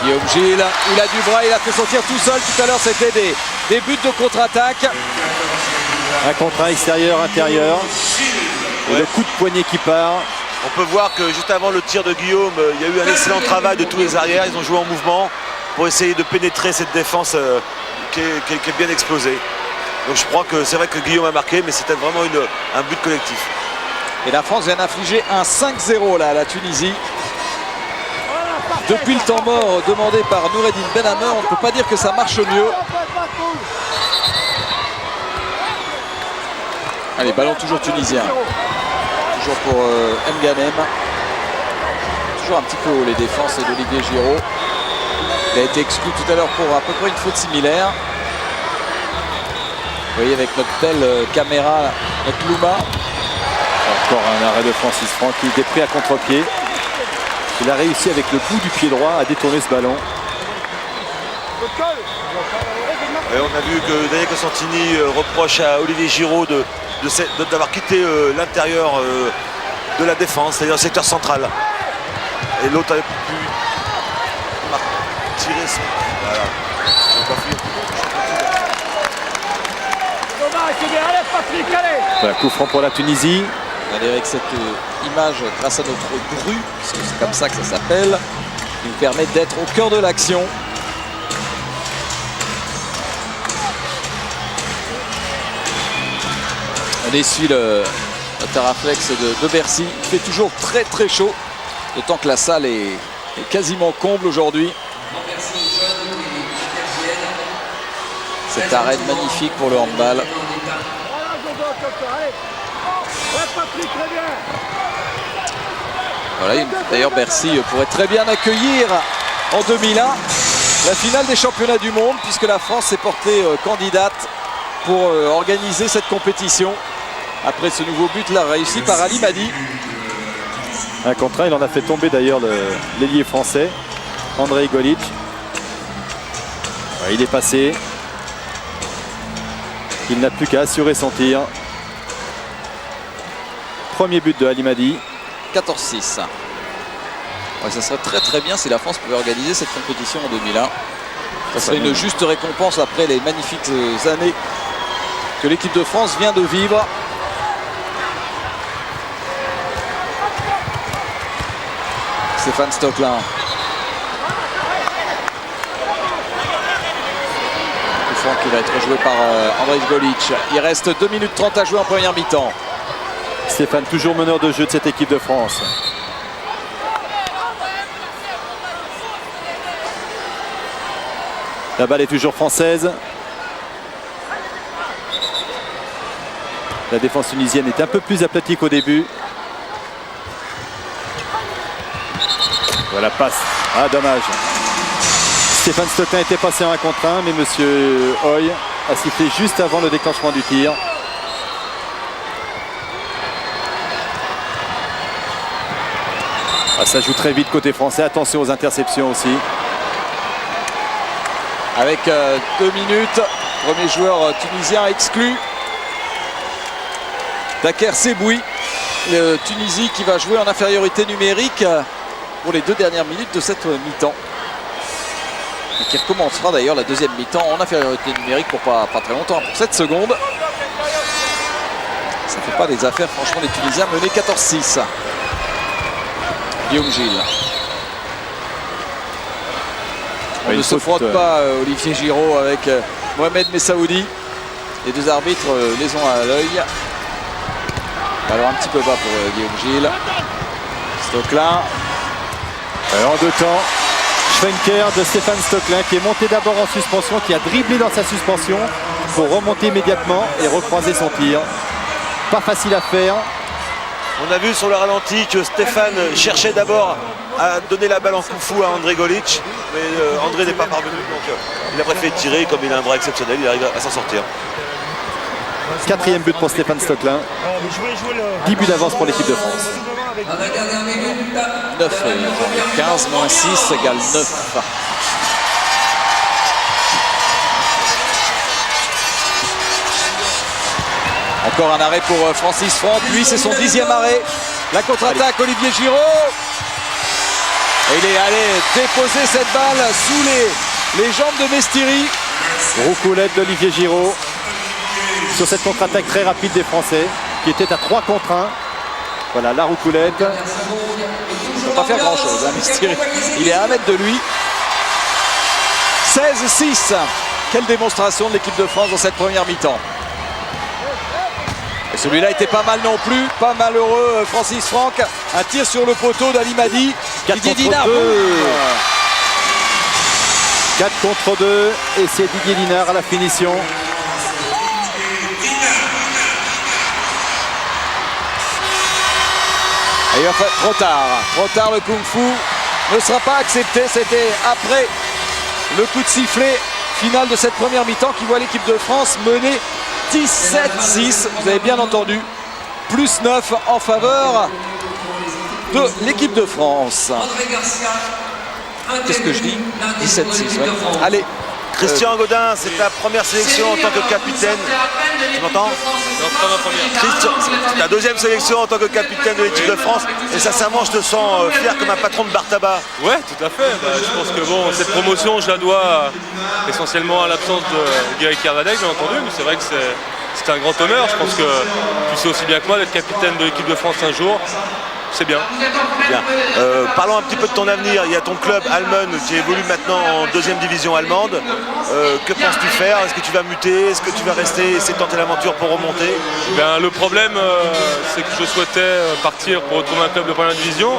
Guillaume Gilles, il a du bras, il a fait sortir tout seul. Tout à l'heure, c'était des buts de contre-attaque. Un contre un extérieur-intérieur. Et le coup de poignet qui part. On peut voir que juste avant le tir de Guillaume, il y a eu un excellent travail de tous les arrières. Ils ont joué en mouvement pour essayer de pénétrer cette défense qui est bien explosée. Donc je crois que c'est vrai que Guillaume a marqué, mais c'était vraiment un but collectif. Et la France vient d'infliger un 5-0 là à la Tunisie. Depuis le temps mort demandé par Noureddin Benhammer, on ne peut pas dire que ça marche mieux. Allez, ballon toujours tunisien. Toujours pour Nganem. Toujours un petit peu haut les défenses d'Olivier Giroud. Il a été exclu tout à l'heure pour à peu près une faute similaire. Vous voyez avec notre belle caméra, notre Luma. Encore un arrêt de Francis Franck qui était pris à contre-pied. Il a réussi avec le bout du pied droit à détourner ce ballon. Et on a vu que Daniel Cosentini reproche à Olivier Giroud d'avoir quitté l'intérieur de la défense, c'est-à-dire le secteur central. Et l'autre avait pu tirer son... Voilà. Voilà, coup franc pour la Tunisie. Allez, avec cette image, grâce à notre grue, parce que c'est comme ça que ça s'appelle, qui nous permet d'être au cœur de l'action. On essuie le Terraflex de Bercy. Il fait toujours très très chaud, d'autant que la salle est quasiment comble aujourd'hui. Cette arène magnifique pour le handball. Voilà, d'ailleurs Bercy pourrait très bien accueillir en 2001 la finale des championnats du monde, puisque la France s'est portée candidate pour organiser cette compétition. Après ce nouveau but là réussi par Ali Madi. Un contre un, il en a fait tomber d'ailleurs l'ailier français, Andrei Golic. Ouais, il est passé. Il n'a plus qu'à assurer son tir. Premier but de Ali Madi. 14-6. Ouais, ça serait très très bien si la France pouvait organiser cette compétition en 2001. Ça serait une juste récompense après les magnifiques années que l'équipe de France vient de vivre. Stéphane Stocklin. Le franc qui va être joué par Andrei Golic. Il reste 2 minutes 30 à jouer en première mi-temps. Stéphane toujours meneur de jeu de cette équipe de France. La balle est toujours française. La défense tunisienne est un peu plus aplatie qu'au début. Voilà, passe. Ah, dommage. Stéphane Stoquelin était passé en 1 contre 1, mais monsieur Hoy a sifflé juste avant le déclenchement du tir. Ah, ça joue très vite côté français. Attention aux interceptions aussi. Avec 2 minutes, premier joueur tunisien exclu. Daker Seboui, le Tunisie qui va jouer en infériorité numérique pour les 2 dernières minutes de cette mi-temps. Et qui recommencera d'ailleurs la deuxième mi-temps en infériorité numérique pour pas très longtemps, pour 7 secondes. Ça fait pas des affaires franchement des Tunisiens, menés 14-6. Guillaume Gilles. On ne se frotte pas Olivier Giraud avec Mohamed Messaoudi. Les 2 arbitres les ont à l'œil. Alors un petit peu bas pour Guillaume Gilles. Stoquelin. En 2 temps, Schwenker de Stéphane Stoquelin qui est monté d'abord en suspension, qui a dribblé dans sa suspension pour remonter immédiatement et recroiser son tir. Pas facile à faire. On a vu sur le ralenti que Stéphane cherchait d'abord à donner la balle en coup fou à André Golic, mais André n'est pas parvenu, donc il a préféré tirer. Comme il a un bras exceptionnel, il arrive à s'en sortir. 4e but pour Stéphane Stoquelin. 10 buts d'avance pour l'équipe de France. 9, 15 moins 6 égale 9. Encore un arrêt pour Francis Franck. Lui, c'est son 10e arrêt. La contre-attaque, Olivier Giraud. Et il est allé déposer cette balle sous les jambes de Mestiri. Roucoulette d'Olivier Giraud sur cette contre-attaque très rapide des Français qui était à 3 contre 1. Voilà la roucoulette. Il ne peut pas faire grand chose, hein, Mestiri. Il est à 1 mètre de lui. 16-6. Quelle démonstration de l'équipe de France dans cette première mi-temps. Et celui-là était pas mal non plus, pas malheureux Francis Franck. Un tir sur le poteau d'Ali Madi. 4 contre 2. 4 contre 2 et c'est Didier Dinard à la finition. Et il va faire trop tard le kung-fu ne sera pas accepté. C'était après le coup de sifflet final de cette première mi-temps qui voit l'équipe de France mener 17-6, vous avez bien entendu, plus 9 en faveur de l'équipe de France. Qu'est-ce que je dis? 17-6, ouais. Allez. Christian Godin, c'est ta première sélection en tant que capitaine. Tu m'entends? Christian, c'est ta 2e sélection en tant que capitaine de l'équipe de France. Et sincèrement, je te sens fier comme un patron de bar tabac. Ouais, tout à fait. Je pense que bon, cette promotion, je la dois essentiellement à l'absence de Guy Carvadec, bien entendu. Mais c'est vrai que c'est un grand honneur. Je pense que tu sais aussi bien que moi d'être capitaine de l'équipe de France un jour. C'est bien. Bien. Parlons un petit peu de ton avenir. Il y a ton club Almen qui évolue maintenant en 2e division allemande. Que penses-tu faire? Est-ce que tu vas muter? Est-ce que tu vas rester et essayer de tenter l'aventure pour remonter? Le problème, c'est que je souhaitais partir pour retrouver un club de première division.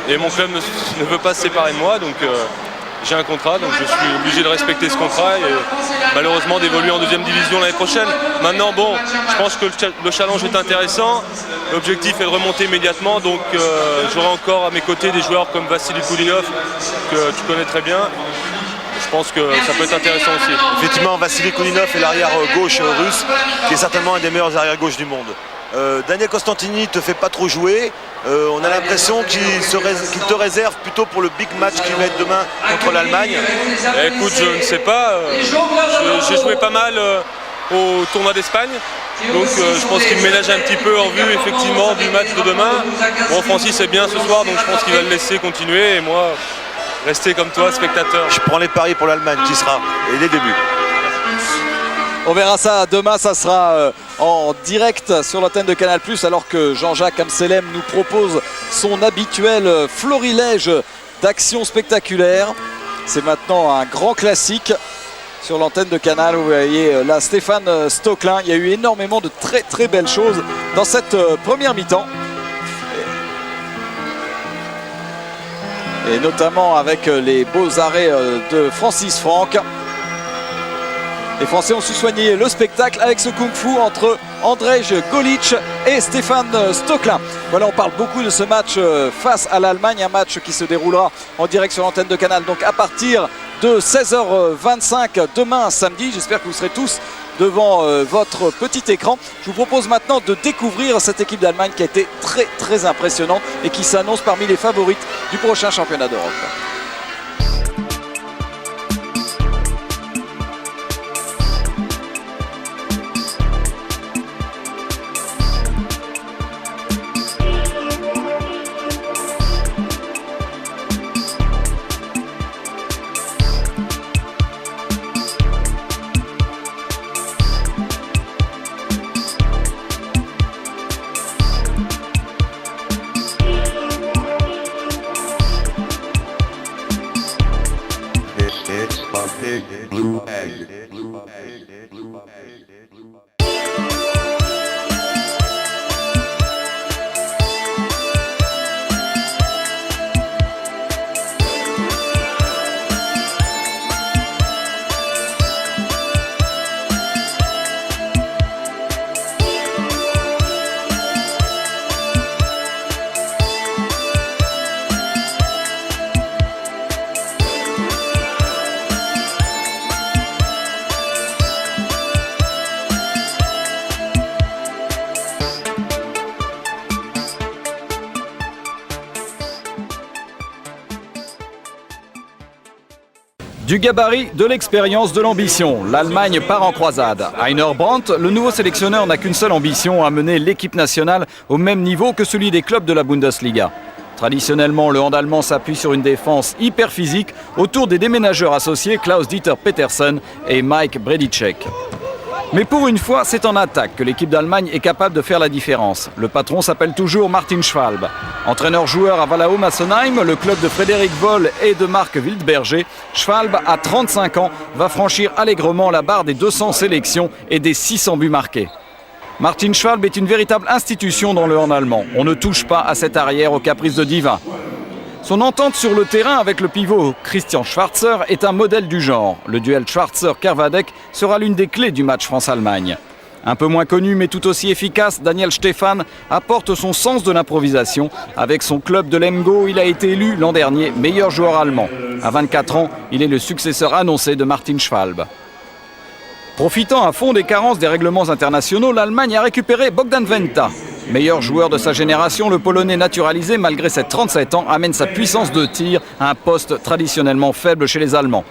Et mon club ne veut pas se séparer de moi. Donc j'ai un contrat, donc je suis obligé de respecter ce contrat et malheureusement d'évoluer en 2e division l'année prochaine. Maintenant, bon, je pense que le challenge est intéressant. L'objectif est de remonter immédiatement, donc j'aurai encore à mes côtés des joueurs comme Vassili Koulinov, que tu connais très bien. Je pense que ça peut être intéressant aussi. Effectivement, Vassili Koulinov est l'arrière gauche russe, qui est certainement un des meilleurs arrière gauche du monde. Daniel Costantini te fait pas trop jouer. On a l'impression qu'il te réserve plutôt pour le big match qui va être demain contre l'Allemagne. Écoute, je ne sais pas. J'ai joué pas mal au tournoi d'Espagne. Donc je pense qu'il me ménage un petit peu en vue effectivement du match de demain. Bon, Francis est bien ce soir, donc je pense qu'il va le laisser continuer. Et moi, rester comme toi, spectateur. Je prends les paris pour l'Allemagne qui sera, et dès le début. On verra ça demain, ça sera en direct sur l'antenne de Canal+, alors que Jean-Jacques Amselem nous propose son habituel florilège d'actions spectaculaires. C'est maintenant un grand classique sur l'antenne de Canal. Vous voyez là Stéphane Stoquelin. Il y a eu énormément de très très belles choses dans cette première mi-temps. Et notamment avec les beaux arrêts de Francis Franck. Les Français ont su soigner le spectacle avec ce kung-fu entre Andrej Golic et Stefan Stoklin. Voilà, on parle beaucoup de ce match face à l'Allemagne, un match qui se déroulera en direct sur l'antenne de Canal, donc à partir de 16h25 demain samedi. J'espère que vous serez tous devant votre petit écran. Je vous propose maintenant de découvrir cette équipe d'Allemagne qui a été très impressionnante et qui s'annonce parmi les favorites du prochain championnat d'Europe. Blue egg. Du gabarit, de l'expérience, de l'ambition. L'Allemagne part en croisade. Heiner Brandt, le nouveau sélectionneur, n'a qu'une seule ambition, amener l'équipe nationale au même niveau que celui des clubs de la Bundesliga. Traditionnellement, le hand allemand s'appuie sur une défense hyper physique autour des déménageurs associés Klaus-Dieter Petersen et Mike Bredicek. Mais pour une fois, c'est en attaque que l'équipe d'Allemagne est capable de faire la différence. Le patron s'appelle toujours Martin Schwalbe. Entraîneur-joueur à Walau Massenheim, le club de Frédéric Voll et de Marc Wildberger, Schwalbe, à 35 ans, va franchir allègrement la barre des 200 sélections et des 600 buts marqués. Martin Schwalbe est une véritable institution dans le hand allemand. On ne touche pas à cet arrière aux caprices de divin. Son entente sur le terrain avec le pivot Christian Schwarzer est un modèle du genre. Le duel Schwarzer-Kervadek sera l'une des clés du match France-Allemagne. Un peu moins connu mais tout aussi efficace, Daniel Stephan apporte son sens de l'improvisation. Avec son club de Lemgo, il a été élu l'an dernier meilleur joueur allemand. À 24 ans, il est le successeur annoncé de Martin Schwalbe. Profitant à fond des carences des règlements internationaux, l'Allemagne a récupéré Bogdan Wenta. Meilleur joueur de sa génération, le Polonais naturalisé, malgré ses 37 ans, amène sa puissance de tir à un poste traditionnellement faible chez les Allemands.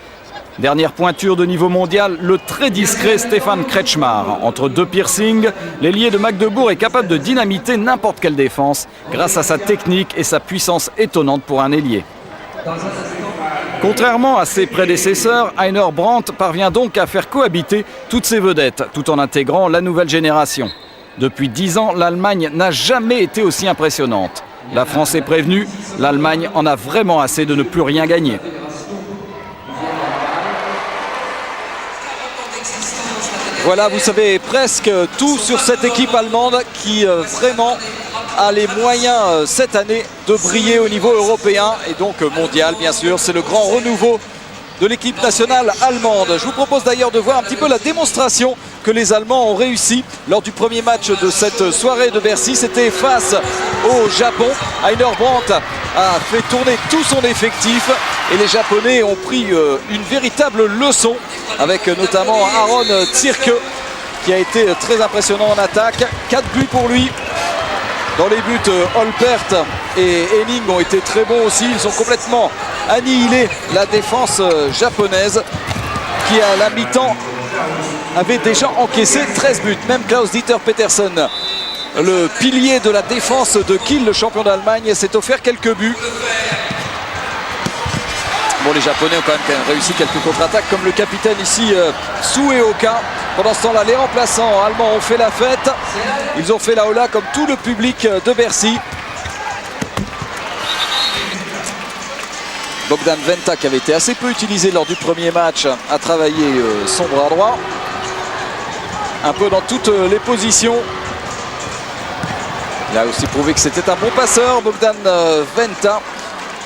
Dernière pointure de niveau mondial, le très discret Stefan Kretschmar. Entre deux piercings, l'ailier de Magdebourg est capable de dynamiter n'importe quelle défense grâce à sa technique et sa puissance étonnante pour un ailier. Contrairement à ses prédécesseurs, Heiner Brandt parvient donc à faire cohabiter toutes ses vedettes, tout en intégrant la nouvelle génération. Depuis 10 ans, l'Allemagne n'a jamais été aussi impressionnante. La France est prévenue, l'Allemagne en a vraiment assez de ne plus rien gagner. Voilà, vous savez presque tout sur cette équipe allemande qui vraiment a les moyens cette année de briller au niveau européen et donc mondial bien sûr. C'est le grand renouveau de l'équipe nationale allemande. Je vous propose d'ailleurs de voir un petit peu la démonstration que les Allemands ont réussi lors du premier match de cette soirée de Bercy. C'était face au Japon. Heiner Brandt a fait tourner tout son effectif et les Japonais ont pris une véritable leçon avec notamment Aaron Tschirke qui a été très impressionnant en attaque. 4 buts pour lui. Dans les buts, Holpert et Henning ont été très bons aussi. Ils ont complètement annihilé la défense japonaise qui à la mi-temps avait déjà encaissé 13 buts. Même Klaus-Dieter Petersen, le pilier de la défense de Kiel, le champion d'Allemagne, s'est offert quelques buts. Bon, les Japonais ont quand même réussi quelques contre-attaques comme le capitaine ici, Sueoka. Pendant ce temps-là, les remplaçants allemands ont fait la fête. Ils ont fait la hola comme tout le public de Bercy. Bogdan Wenta, qui avait été assez peu utilisé lors du premier match, a travaillé son bras droit. Un peu dans toutes les positions. Il a aussi prouvé que c'était un bon passeur, Bogdan Wenta.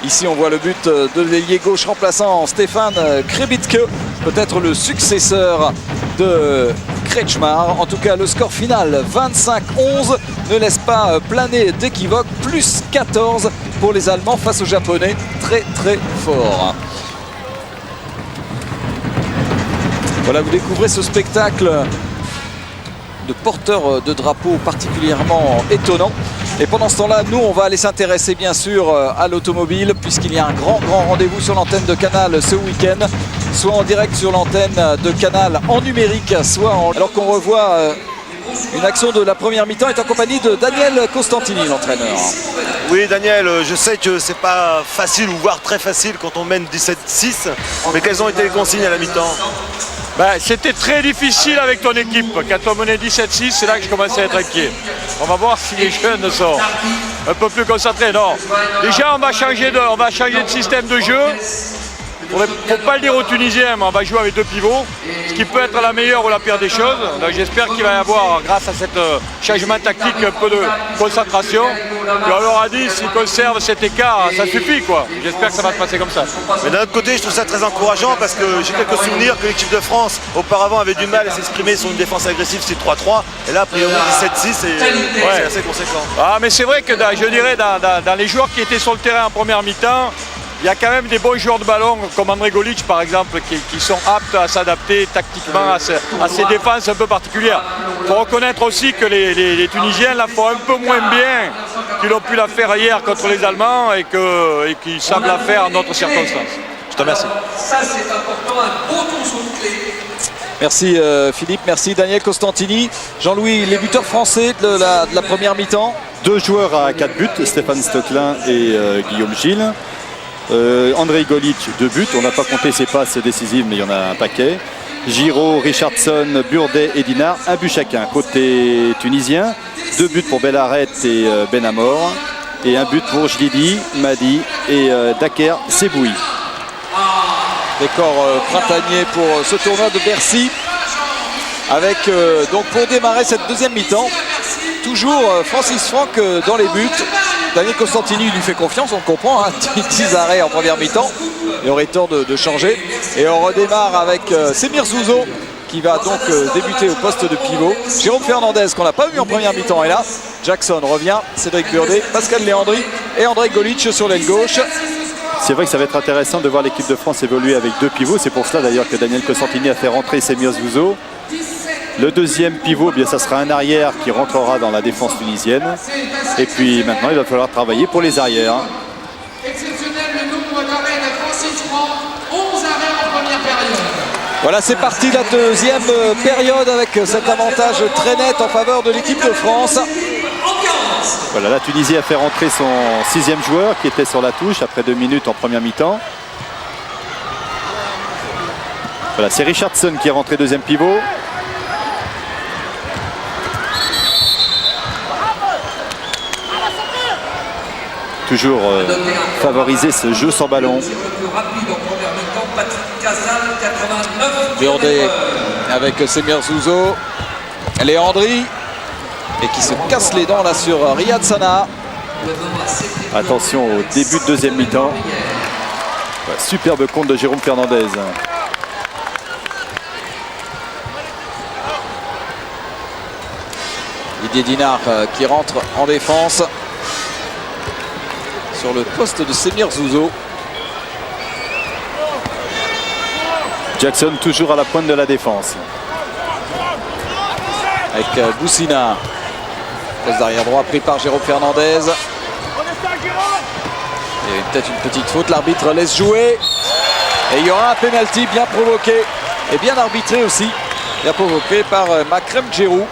Ici, on voit le but de l'ailier gauche remplaçant Stefan Krebitke, peut-être le successeur de Kretschmar. En tout cas, le score final 25-11 ne laisse pas planer d'équivoque. Plus 14 pour les Allemands face aux Japonais. Très très fort. Voilà, vous découvrez ce spectacle de porteurs de drapeaux particulièrement étonnant. Et pendant ce temps-là, nous, on va aller s'intéresser bien sûr à l'automobile, puisqu'il y a un grand rendez-vous sur l'antenne de Canal ce week-end, soit en direct sur l'antenne de Canal en numérique, soit en... Alors qu'on revoit une action de la première mi-temps est en compagnie de Daniel Costantini, l'entraîneur. Oui, Daniel, je sais que c'est pas facile, ou voire très facile quand on mène 17-6, mais quelles ont été les consignes à la mi-temps? C'était très difficile avec ton équipe. Quand on menait 17-6, c'est là que je commençais à être inquiet. On va voir si les jeunes sont un peu plus concentrés. Non. Déjà, on va changer de système de jeu. Il ne faut pas le dire aux Tunisiens, mais on va jouer avec 2 pivots, ce qui peut être la meilleure ou la pire des choses. Donc j'espère qu'il va y avoir, grâce à cet changement tactique, un peu de concentration. Et on leur a dit, s'ils conservent cet écart, ça suffit, quoi. J'espère que ça va se passer comme ça. Mais d'un autre côté, je trouve ça très encourageant parce que j'ai quelques souvenirs que l'équipe de France, auparavant, avait du mal à s'exprimer sur une défense agressive style 3-3. Et là, a priori, 17-6, c'est assez conséquent. Ah, mais c'est vrai que je dirais, dans les joueurs qui étaient sur le terrain en première mi-temps, il y a quand même des bons joueurs de ballon, comme André Golic par exemple, qui sont aptes à s'adapter tactiquement à ces défenses un peu particulières. Il faut reconnaître aussi que les Tunisiens la font un peu moins bien qu'ils ont pu la faire hier contre les Allemands et qu'ils savent la faire en d'autres circonstances. Je te remercie. Ça, c'est important, un beau tour sur le clé. Merci Philippe, merci Daniel Costantini. Jean-Louis, les buteurs français de la première mi-temps. 2 joueurs à 4 buts, Stéphane Stocklin et Guillaume Gilles. André Golic, 2 buts, on n'a pas compté ses passes décisives, mais il y en a un paquet. Giraud, Richardson, Burdet et Dinard, 1 but chacun. Côté tunisien, 2 buts pour Belaret et Benamor, et 1 but pour Jlidi, Madi et Daker Seboui. Décor printanier pour ce tournoi de Bercy, avec donc pour démarrer cette deuxième mi-temps, toujours Francis Franck dans les buts. Daniel Costantini lui fait confiance, on le comprend, hein, 10 arrêts en première mi-temps. Il aurait tort de changer. Et on redémarre avec Semir Zouzo qui va donc débuter au poste de pivot. Jérôme Fernandez qu'on n'a pas vu en première mi-temps est là. Jackson revient, Cédric Burdet, Pascal Léandri et André Golic sur l'aile gauche. C'est vrai que ça va être intéressant de voir l'équipe de France évoluer avec 2 pivots. C'est pour cela d'ailleurs que Daniel Costantini a fait rentrer Semir Zouzo. Le deuxième pivot, bien, ça sera un arrière qui rentrera dans la défense tunisienne. Et puis maintenant, il va falloir travailler pour les arrières. Exceptionnel le nombre d'arrêts de Francis Franck, 11 arrêts en première période. Voilà, c'est parti la deuxième période avec cet avantage très net en faveur de l'équipe de France. Voilà, la Tunisie a fait rentrer son 6e joueur qui était sur la touche après 2 minutes en première mi-temps. Voilà, c'est Richardson qui est rentré deuxième pivot. Toujours favoriser ce jeu sans ballon. Burdet avec Semir Zouzo. Léandri. Et qui se casse les dents là sur Riyad Sana. Attention au début de deuxième mi-temps. Superbe compte de Jérôme Fernandez. Didier Dinard qui rentre en défense sur le poste de Semir Zouzo. Jackson toujours à la pointe de la défense. Avec Boussina. Poste d'arrière droit pris par Jérôme Fernandez. Et peut-être une petite faute. L'arbitre laisse jouer. Et il y aura un penalty bien provoqué et bien arbitré aussi. Bien provoqué par Makrem Djerou.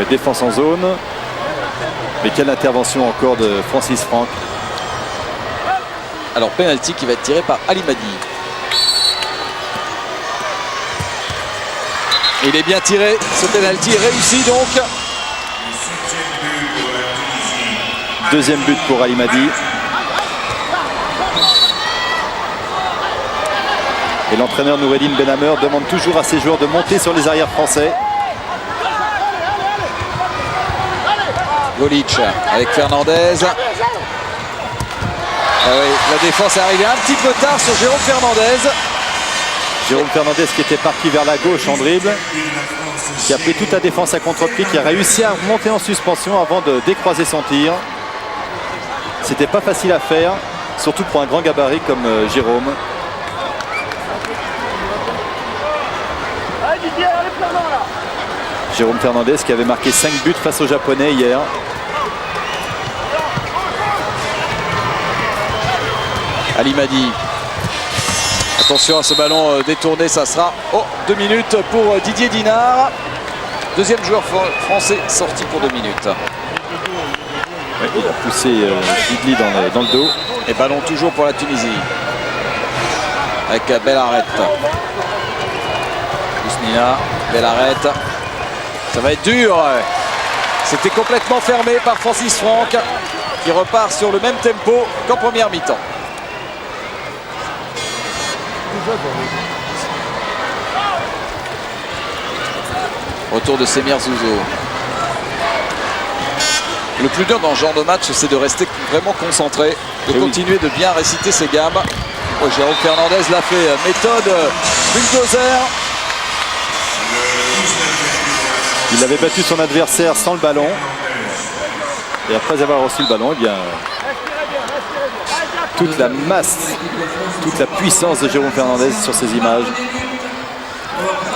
Défense en zone. Mais quelle intervention encore de Francis Franck. Alors penalty qui va être tiré par Ali Madi. Il est bien tiré, ce penalty est réussi donc. Deuxième but pour Ali Madi. Et l'entraîneur Noureddine Benhammer demande toujours à ses joueurs de monter sur les arrières français. Golic avec Fernandez. Ah oui, la défense est arrivée un petit peu tard sur Jérôme Fernandez. Jérôme Fernandez qui était parti vers la gauche en dribble, qui a pris toute la défense à contre-pied, qui a réussi à monter en suspension avant de décroiser son tir. C'était pas facile à faire, surtout pour un grand gabarit comme Jérôme. Jérôme Fernandez qui avait marqué 5 buts face aux Japonais hier. Ali Madi. Attention à ce ballon détourné, ça sera 2 minutes pour Didier Dinard. Deuxième joueur français sorti pour 2 minutes. Ouais, il a poussé Didli dans le dos. Et ballon toujours pour la Tunisie. Avec Bellaret. Bousnina, Bellaret. Ça va être dur. C'était complètement fermé par Francis Franck qui repart sur le même tempo qu'en première mi-temps. Retour de Semir Zouzo. Le plus dur dans ce genre de match, c'est de rester vraiment concentré, de continuer de bien réciter ses gammes. Jérôme Fernandez l'a fait, méthode bulldozer. Il avait battu son adversaire sans le ballon. Et après avoir reçu le ballon, eh bien, toute la masse, toute la puissance de Jérôme Fernandez sur ces images.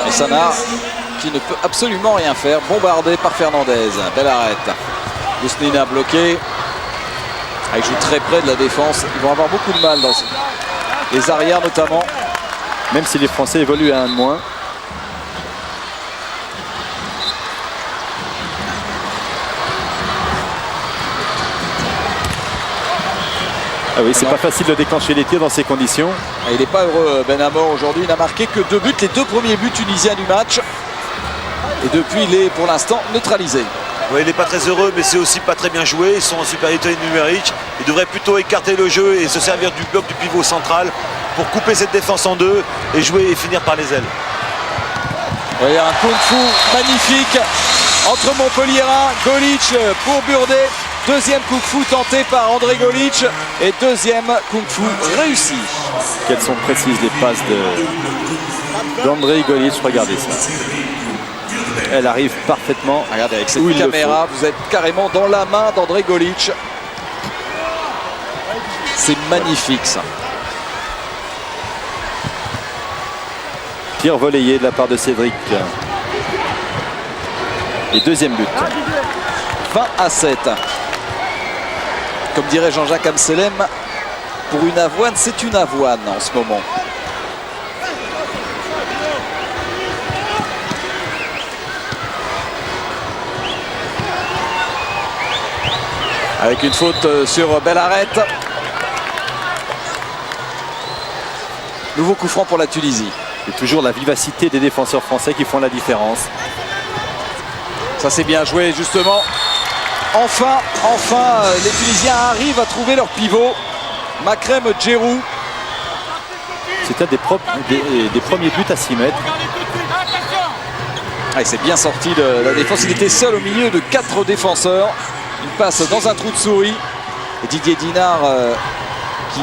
Et Sana qui ne peut absolument rien faire, bombardé par Fernandez. Belle arrête. Bousnina bloqué. Il joue très près de la défense. Ils vont avoir beaucoup de mal dans les arrières notamment. Même si les Français évoluent à 1 de moins. Ah oui, c'est pas facile de déclencher les tirs dans ces conditions. Il n'est pas heureux, Ben Amor, aujourd'hui. Il n'a marqué que 2 buts, les 2 premiers buts tunisiens du match. Et depuis, il est pour l'instant neutralisé. Oui, il n'est pas très heureux, mais c'est aussi pas très bien joué. Ils sont en supériorité numérique. Il devrait plutôt écarter le jeu et se servir du bloc du pivot central pour couper cette défense en deux et jouer et finir par les ailes. Oui, un kung-fu magnifique entre Montpellierin, Golic pour Burdet. Deuxième kung-fu tenté par André Golic et deuxième kung-fu réussi. Quelles sont précises les passes d'André Golic, regardez ça. Elle arrive parfaitement. Regardez, avec cette caméra, vous êtes carrément dans la main d'André Golic. C'est magnifique ça. Tir volleyé de la part de Cédric. Et deuxième but. 20-7. Comme dirait Jean-Jacques Amselem, pour une avoine, c'est une avoine en ce moment. Avec une faute sur Bellaret. Nouveau coup franc pour la Tunisie. Et toujours la vivacité des défenseurs français qui font la différence. Ça c'est bien joué justement. Enfin, les Tunisiens arrivent à trouver leur pivot. Makrem Djerou. C'est un des premiers buts à 6 mètres. Il s'est bien sorti de la défense. Il était seul au milieu de 4 défenseurs. Il passe dans un trou de souris. Et Didier Dinard qui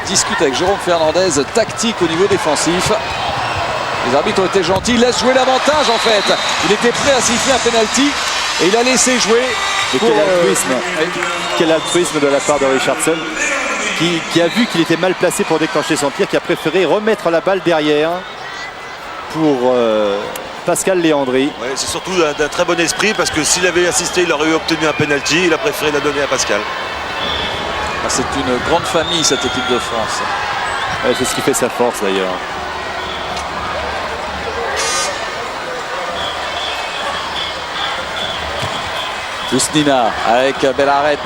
discute avec Jérôme Fernandez, tactique au niveau défensif. Les arbitres ont été gentils, ils laissent jouer l'avantage en fait. Il était prêt à siffler un penalty et il a laissé jouer. Pour, quel altruisme de la part de Richardson qui a vu qu'il était mal placé pour déclencher son tir, qui a préféré remettre la balle derrière pour Pascal Léandri. Ouais, c'est surtout d'un très bon esprit parce que s'il avait assisté, il aurait eu obtenu un penalty. Il a préféré la donner à Pascal. C'est une grande famille cette équipe de France. Ouais, c'est ce qui fait sa force d'ailleurs. Bousnina avec Bellaret.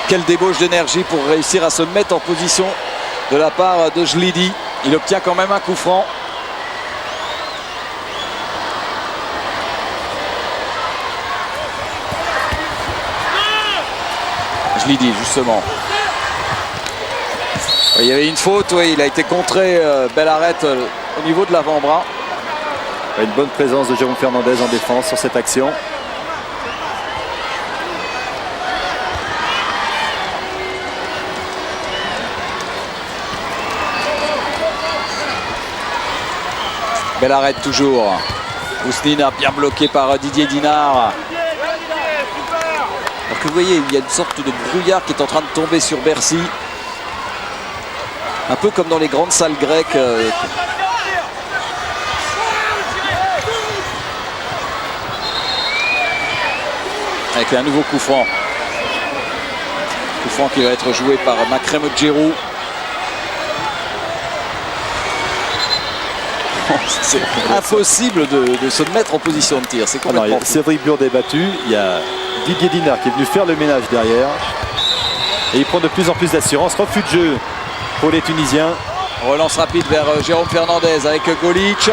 Quelle débauche d'énergie pour réussir à se mettre en position de la part de Jlidi. Il obtient quand même un coup franc. Jlidi justement. Il y avait une faute, oui, il a été contré Bellaret au niveau de l'avant-bras. Une bonne présence de Jérôme Fernandez en défense sur cette action. Belle arrête toujours. Bousnina bien bloqué par Didier Dinard. Alors que vous voyez, il y a une sorte de brouillard qui est en train de tomber sur Bercy. Un peu comme dans les grandes salles grecques. Avec un nouveau coup franc. Coup franc qui va être joué par Makrem Djerou. C'est impossible de se mettre en position de tir. C'est complètement fou. Cédric Burdet battu. Il y a Didier Dinard qui est venu faire le ménage derrière. Et il prend de plus en plus d'assurance. Refus de jeu pour les Tunisiens. Relance rapide vers Jérôme Fernandez avec Golic.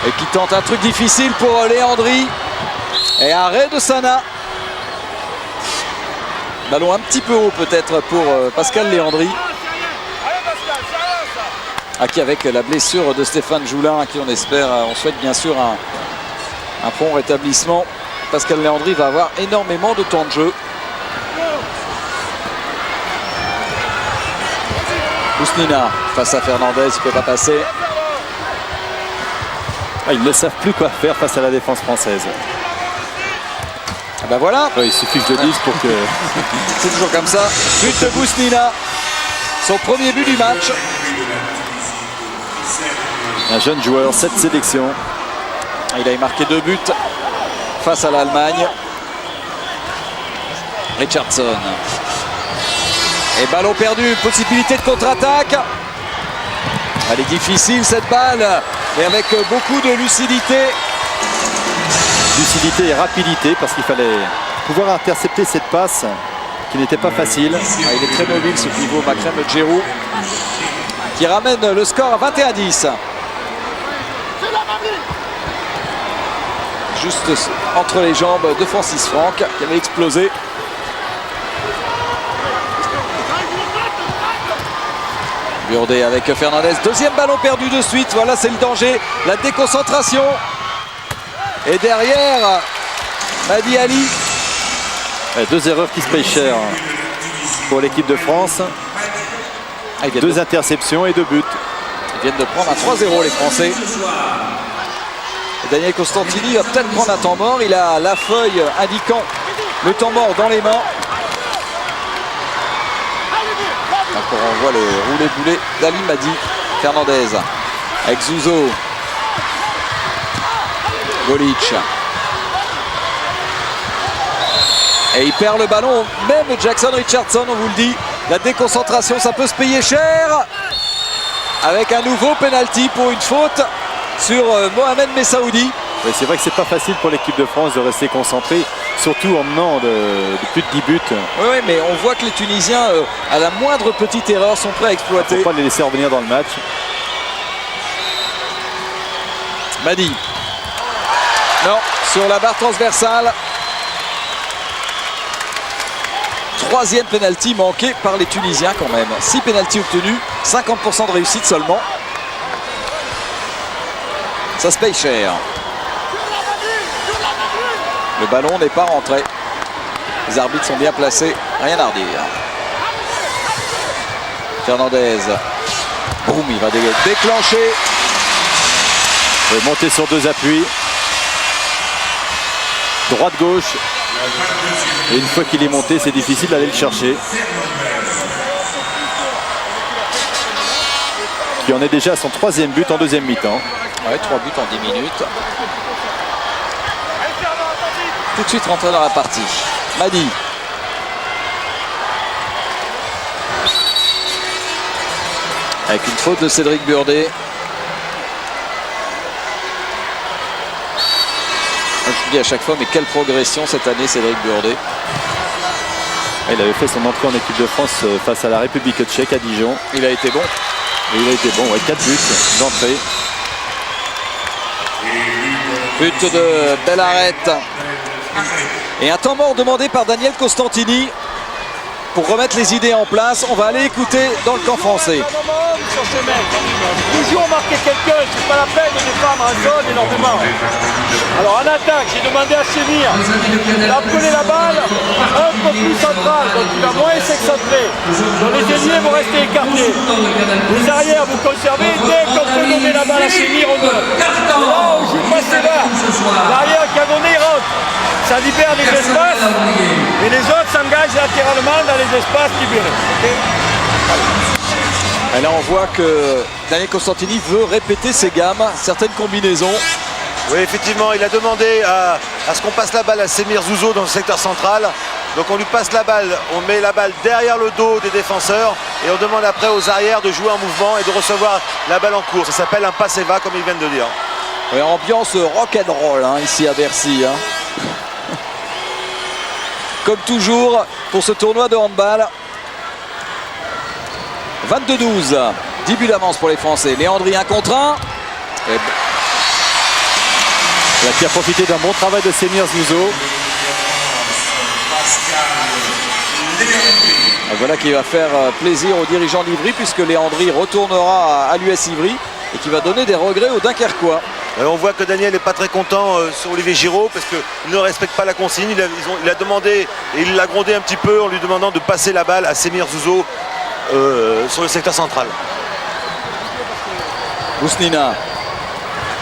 Et qui tente un truc difficile pour Léandri. Et arrêt de Sana. Ballon un petit peu haut peut-être pour Pascal Léandri. À qui, avec la blessure de Stéphane Joulin, à qui on espère, on souhaite bien sûr un prompt rétablissement. Pascal Léandri va avoir énormément de temps de jeu. Bousnina face à Fernandez, il ne peut pas passer. Ils ne savent plus quoi faire face à la défense française. Ah ben voilà. Il suffit que je le dise pour que... C'est toujours comme ça. But de Bousnina. Son premier but du match. Un jeune joueur, 7 sélections. Il a marqué 2 buts face à l'Allemagne. Richardson. Et ballon perdu, possibilité de contre-attaque. Elle est difficile cette balle, mais avec beaucoup de lucidité. Lucidité et rapidité, parce qu'il fallait pouvoir intercepter cette passe qui n'était pas facile. Il est très mobile ce pivot, Makrem Djerou, qui ramène le score à 21-10. Juste entre les jambes de Francis Franck qui avait explosé. Burdet avec Fernandez. Deuxième ballon perdu de suite. Voilà, c'est le danger. La déconcentration. Et derrière, Madi Ali. 2 erreurs qui se payent cher pour l'équipe de France. 2 interceptions et 2 buts. Ils viennent de prendre un 3-0 les Français. Et Daniel Costantini va peut-être prendre un temps mort. Il a la feuille indiquant le temps mort dans les mains. Encore on voit le roulé-boulé d'Ali Madi. Fernandez avec Zouzo. Golic. Et il perd le ballon. Même Jackson Richardson, on vous le dit. La déconcentration, ça peut se payer cher. Avec un nouveau penalty pour une faute sur Mohamed Messaoudi. Oui, c'est vrai que c'est pas facile pour l'équipe de France de rester concentré, surtout en menant de plus de 10 buts. Oui, mais on voit que les Tunisiens, à la moindre petite erreur, sont prêts à exploiter. Il ne faut pas les laisser revenir dans le match. Madi. Non, sur la barre transversale. 3e penalty manqué par les Tunisiens quand même. 6 penaltys obtenus, 50% de réussite seulement. Ça se paye cher. Le ballon n'est pas rentré. Les arbitres sont bien placés, rien à redire. Fernandez. Boum, il va déclencher. Il va monter sur 2 appuis. Droite-gauche. Et une fois qu'il est monté, c'est difficile d'aller le chercher. Qui en est déjà à son 3e but en 2e mi-temps. Ouais, 3 buts en 10 minutes. Tout de suite rentré dans la partie. Madi. Avec une faute de Cédric Burdet. Je dis à chaque fois, mais quelle progression cette année, Cédric Burdet. Il avait fait son entrée en équipe de France face à la République tchèque à Dijon. Il a été bon. Et il a été bon, ouais, 4 buts d'entrée. But de Bellarette. Et un temps mort demandé par Daniel Costantini. pour remettre les idées en place. On va aller écouter dans le camp français. Sur ces mecs, toujours marquer quelqu'un, c'est pas la peine de défendre en zone énormément. Alors en attaque, j'ai demandé à Sémir d'appeler la balle un peu plus centrale, donc il va moins s'excentrer. Donc les ailiers vont rester écartés. Les arrières, vous conservez, dès qu'on peut donner la balle à Sémir, on donne. Là, on joue pas sévère. L'arrière qui a donné, il rentre. Ça libère des espaces et les autres s'engagent latéralement dans les espaces libérés. Okay. Et là on voit que Daniel Costantini veut répéter ses gammes, certaines combinaisons. Oui, effectivement, il a demandé à ce qu'on passe la balle à Semir Zouzo dans le secteur central. Donc on lui passe la balle, on met la balle derrière le dos des défenseurs et on demande après aux arrières de jouer en mouvement et de recevoir la balle en cours. Ça s'appelle un passe-va comme ils viennent de dire. Et ambiance rock'n'roll ici à Bercy. Comme toujours pour ce tournoi de handball. 22-12, 10 buts d'avance pour les Français. Léandri 1 contre 1. Et là, qui a profité d'un bon travail de Semir Zouzo. Voilà qui va faire plaisir aux dirigeants d'Ivry puisque Léandri retournera à l'US Ivry et qui va donner des regrets aux Dunkerquois. On voit que Daniel n'est pas très content sur Olivier Giraud parce qu'il ne respecte pas la consigne. Il a demandé et il l'a grondé un petit peu en lui demandant de passer la balle à Semir Zouzo sur le secteur central. Bousnina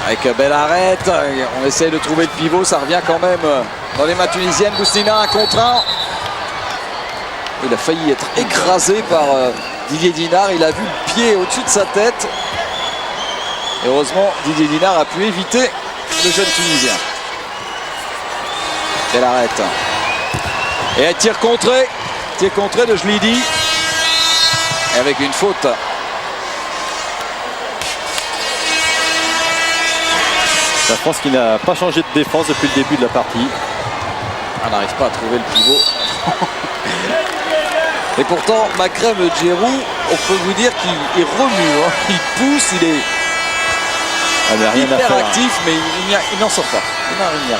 avec belle arrête. On essaye de trouver le pivot, ça revient quand même dans les mains tunisiennes. Bousnina 1 contre 1. Il a failli être écrasé par Didier Dinard. Il a vu le pied au-dessus de sa tête. Et heureusement, Didier Dinard a pu éviter le jeune Tunisien. Belle arrête. Et un tir contré de Jlidi. Et avec une faute. La France qui n'a pas changé de défense depuis le début de la partie. On n'arrive pas à trouver le pivot. Et pourtant, Makrem Djerou, on peut vous dire qu'il remue. Il pousse, il est rien hyper à faire, actif, mais il n'en sort pas. Il n'en rien.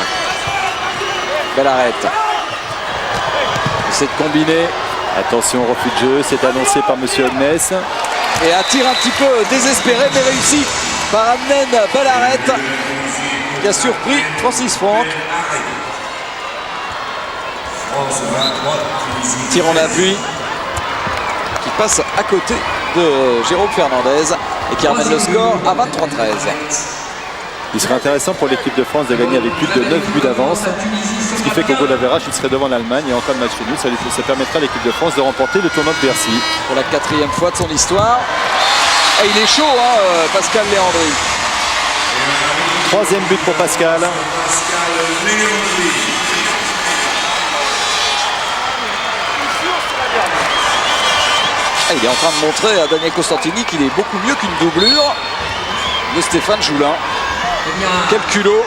Belle arrête. C'est de combiner. Attention, refus de jeu, c'est annoncé par Monsieur Agnès. Et un tir un petit peu désespéré, mais réussi par Amnen Balaret, qui a surpris Francis Franck. Tir en appui qui passe à côté de Jérôme Fernandez et qui ramène le score à 23-13. Il serait intéressant pour l'équipe de France de gagner avec plus de 9 buts d'avance, ce qui fait qu'au goal average, il serait devant l'Allemagne et en cas de match nul, ça permettra à l'équipe de France de remporter le tournoi de Bercy. Pour la 4e fois de son histoire. Et il est chaud, Pascal Léandri. 3e but pour Pascal. Il est en train de montrer à Daniel Costantini qu'il est beaucoup mieux qu'une doublure de Stéphane Joulin. Quel culot.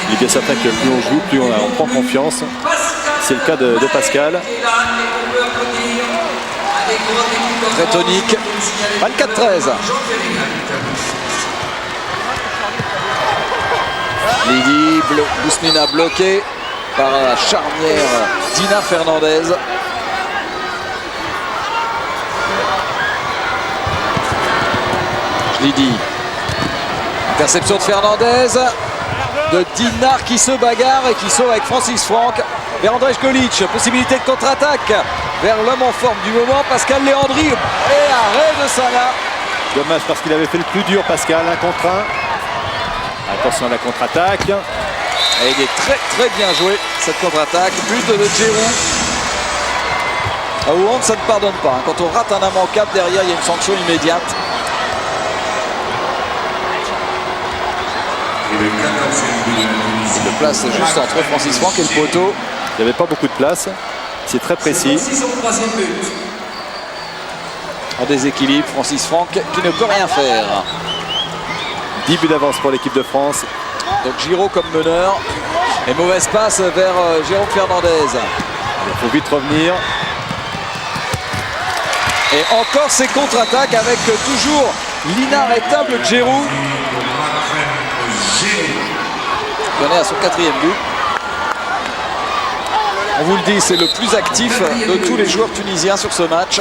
Il est bien certain que plus on joue, plus on prend confiance. C'est le cas de Pascal. Très tonique. 24-13. Lidi, Bousnina bloqué par la charnière Dina Fernandez. Lidi. Interception de Fernandez. De Dinard qui se bagarre et qui sauve avec Francis Franck. Vers Andrej Golic, possibilité de contre-attaque vers l'homme en forme du moment, Pascal Léandri. Et arrêt de Salah. Dommage parce qu'il avait fait le plus dur, Pascal, 1 contre 1. Attention à la contre-attaque. Et il est très très bien joué cette contre-attaque. But de Djerou. À Hollande, ça ne pardonne pas. Quand on rate un immanquable derrière, il y a une sanction immédiate. Il le place juste entre Francis Franck et le poteau. Il n'y avait pas beaucoup de place. C'est très précis. En déséquilibre, Francis Franck qui ne peut rien faire. 10 buts d'avance pour l'équipe de France. Donc Giraud comme meneur. Et mauvaise passe vers Jérôme Fernandez. Il faut vite revenir. Et encore ces contre-attaques avec toujours l'inarrêtable Djerou. Il en est à son 4e but. On vous le dit, c'est le plus actif de tous les joueurs tunisiens sur ce match.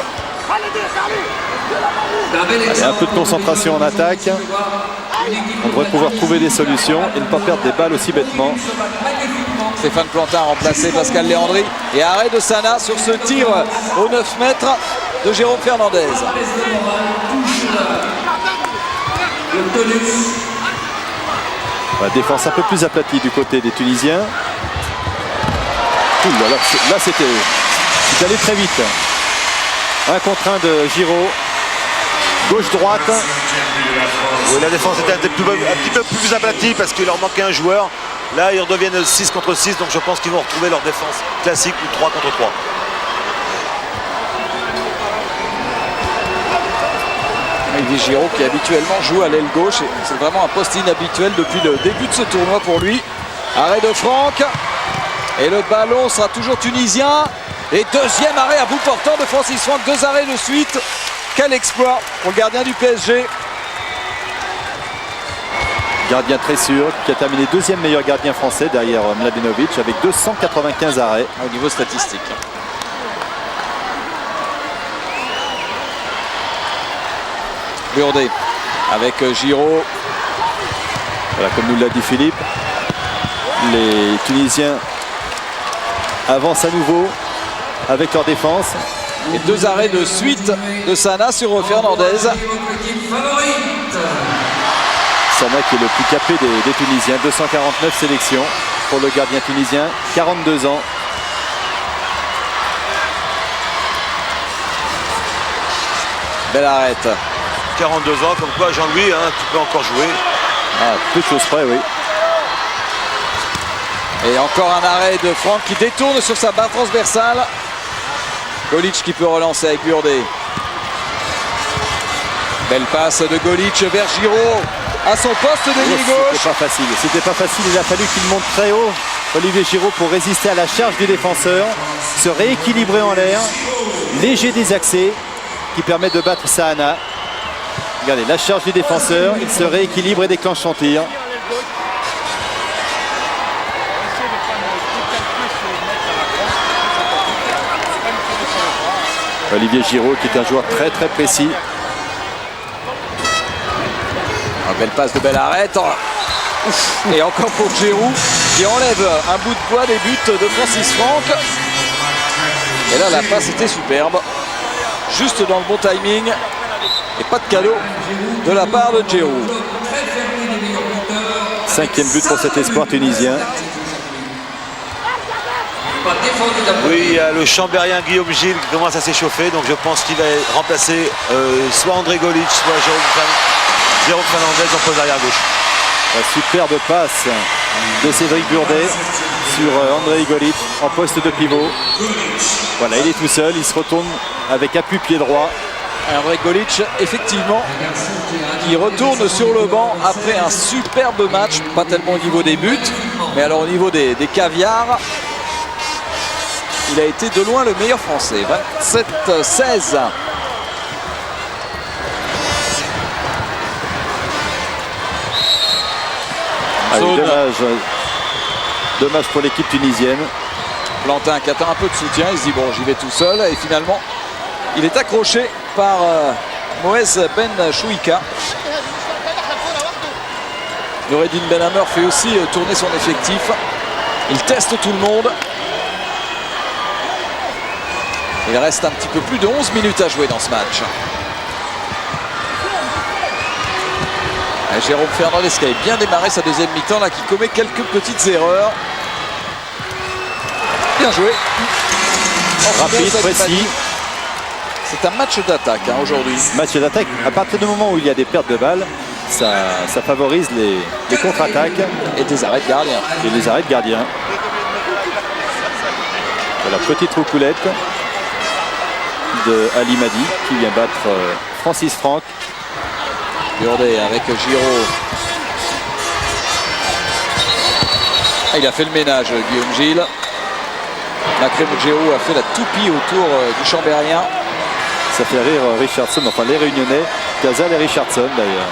Allez, un peu de concentration en attaque. On devrait pouvoir trouver des solutions et ne pas perdre des balles aussi bêtement. Stéphane Plantin a remplacé Pascal Léandri. Et arrêt de Sana sur ce tir aux 9 mètres de Jérôme Fernandez. La défense un peu plus aplatie du côté des Tunisiens. Ouh là c'était allé très vite. Un contre un de Giraud. Gauche-droite. Oui, la défense était un petit peu plus aplatie parce qu'il leur manquait un joueur. Là, ils redeviennent 6 contre 6, donc je pense qu'ils vont retrouver leur défense classique ou 3 contre 3. Olivier Giraud qui habituellement joue à l'aile gauche. C'est vraiment un poste inhabituel depuis le début de ce tournoi pour lui. Arrêt de Franck. Et le ballon sera toujours tunisien. Et deuxième arrêt à bout portant de Francis Franck. 2 arrêts de suite. Quel exploit pour le gardien du PSG. Gardien très sûr, qui a terminé deuxième meilleur gardien français derrière Mladenovic avec 295 arrêts. Au niveau statistique. Burdet avec Giraud. Voilà, comme nous l'a dit Philippe, les Tunisiens avancent à nouveau avec leur défense. Et 2 arrêts de suite de Sana sur Fernandez. Sana qui est le plus capé des Tunisiens, 249 sélections pour le gardien tunisien, 42 ans. Belle arrête. 42 ans, comme quoi Jean-Louis, hein, tu peux encore jouer. Ah, peu de choses près, oui. Et encore un arrêt de Franck qui détourne sur sa barre transversale. Golic qui peut relancer avec Burdet. Belle passe de Golic vers Giraud à son poste de ligne gauche. C'était pas facile, il a fallu qu'il monte très haut, Olivier Giraud, pour résister à la charge du défenseur, se rééquilibrer en l'air, léger désaxé qui permet de battre Sana. Regardez, la charge du défenseur, il se rééquilibre et déclenche son tir. Olivier Giraud qui est un joueur très très précis. Une belle passe de belle arrête. Et encore pour Giroud qui enlève un bout de poids des buts de Francis Franck. Et là la passe était superbe. Juste dans le bon timing. Et pas de cadeau de la part de Giroud. 5e but pour cet espoir tunisien. Oui, il y a le Chambérien Guillaume Gilles qui commence à s'échauffer, donc je pense qu'il va remplacer soit André Golic, soit Jérôme Fernandez en poste arrière gauche. La superbe passe de Cédric Burdet sur André Golic en poste de pivot. Voilà, il est tout seul, il se retourne avec appui pied droit. André Golic, effectivement, qui retourne sur le banc après un superbe match, pas tellement au niveau des buts, mais alors au niveau des caviars. Il a été de loin le meilleur français. 27-16. Dommage pour l'équipe tunisienne. Plantin qui attend un peu de soutien. Il se dit bon, j'y vais tout seul. Et finalement, il est accroché par Moez Ben Chouika. Noureddin Benhammer fait aussi tourner son effectif. Il teste tout le monde. Il reste un petit peu plus de 11 minutes à jouer dans ce match. Et Jérôme Fernandez qui avait bien démarré sa deuxième mi-temps là, qui commet quelques petites erreurs. Bien joué. Rapide, précis. C'est un match d'attaque hein, aujourd'hui. Match d'attaque. À partir du moment où il y a des pertes de balles, ça favorise les contre-attaques. Et des arrêts de gardien. Et les arrêts de gardien. Voilà, petite roucoulette de Ali Madi qui vient battre Francis Franck. Burdet avec Giraud. Il a fait le ménage, Guillaume Gilles. Macré Giroud a fait la toupie autour du Chambérien. Ça fait rire Richardson, enfin les Réunionnais, Gazal et Richardson d'ailleurs.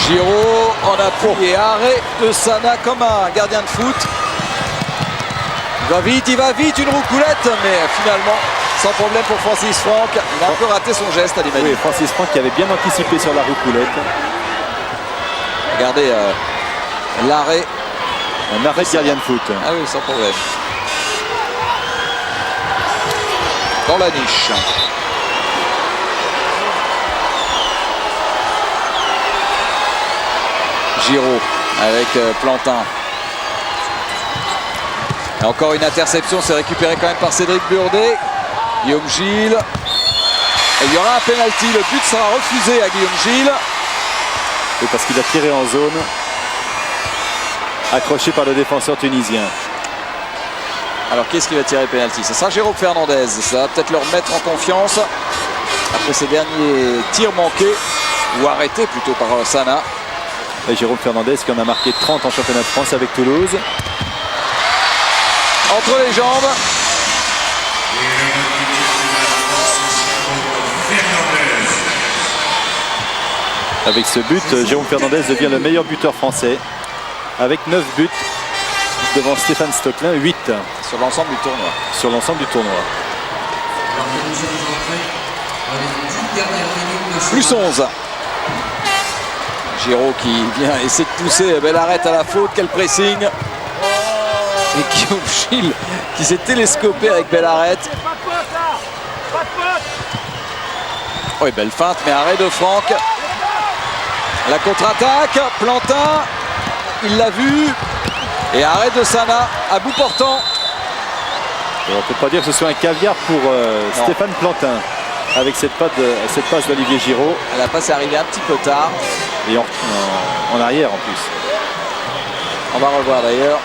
Giraud en appui et arrêt de Sana comme un gardien de foot. Il va vite, une roucoulette, mais finalement, sans problème pour Francis Franck. Il a un peu raté son geste à l'image. Oui, Francis Franck qui avait bien anticipé sur la roucoulette. Regardez l'arrêt. Un arrêt de gardien de foot. Ah oui, sans problème. Dans la niche. Giraud avec Plantin. Et encore une interception, c'est récupéré quand même par Cédric Burdet. Guillaume Gilles. Et il y aura un pénalty. Le but sera refusé à Guillaume Gilles. Et parce qu'il a tiré en zone. Accroché par le défenseur tunisien. Alors qui est-ce qui va tirer le pénalty? Ce sera Jérôme Fernandez. Ça va peut-être leur mettre en confiance. Après ces derniers tirs manqués. Ou arrêtés plutôt par Sana. Et Jérôme Fernandez qui en a marqué 30 en championnat de France avec Toulouse. Entre les jambes. Avec ce but, Jérôme Fernandez devient le meilleur buteur français. Avec 9 buts devant Stéphane Stocklin, 8. Sur l'ensemble du tournoi. Sur l'ensemble du tournoi. Plus 11. Giraud qui vient essayer de pousser Bellarette à la faute. Quel pressing. Et Guillaume Gilles qui s'est télescopé avec Bellarette. Oui, belle feinte, mais arrêt de Franck. La contre-attaque, Plantin, il l'a vu. Et arrêt de Sana à bout portant. Et on ne peut pas dire que ce soit un caviar pour Stéphane Plantin. Avec cette passe d'Olivier Giraud. La passe est arrivée un petit peu tard. Et en arrière en plus. On va revoir d'ailleurs.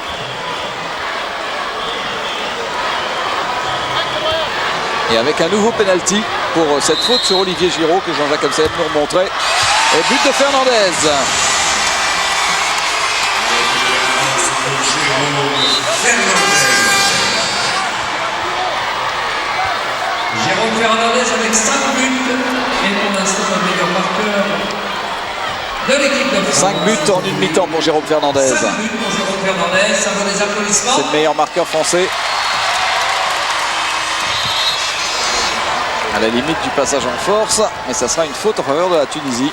Et avec un nouveau penalty pour cette faute sur Olivier Giraud que Jean-Jacques Amsel nous remontrait. Et but de Fernandez. Jérôme Fernandez avec 5 buts et pour l'instant le meilleur marqueur de l'équipe de France. 5 buts en une mi-temps pour Jérôme Fernandez. 5 buts pour Jérôme Fernandez, ça vaut des applaudissements. C'est le meilleur marqueur français. À la limite du passage en force, mais ça sera une faute en faveur de la Tunisie.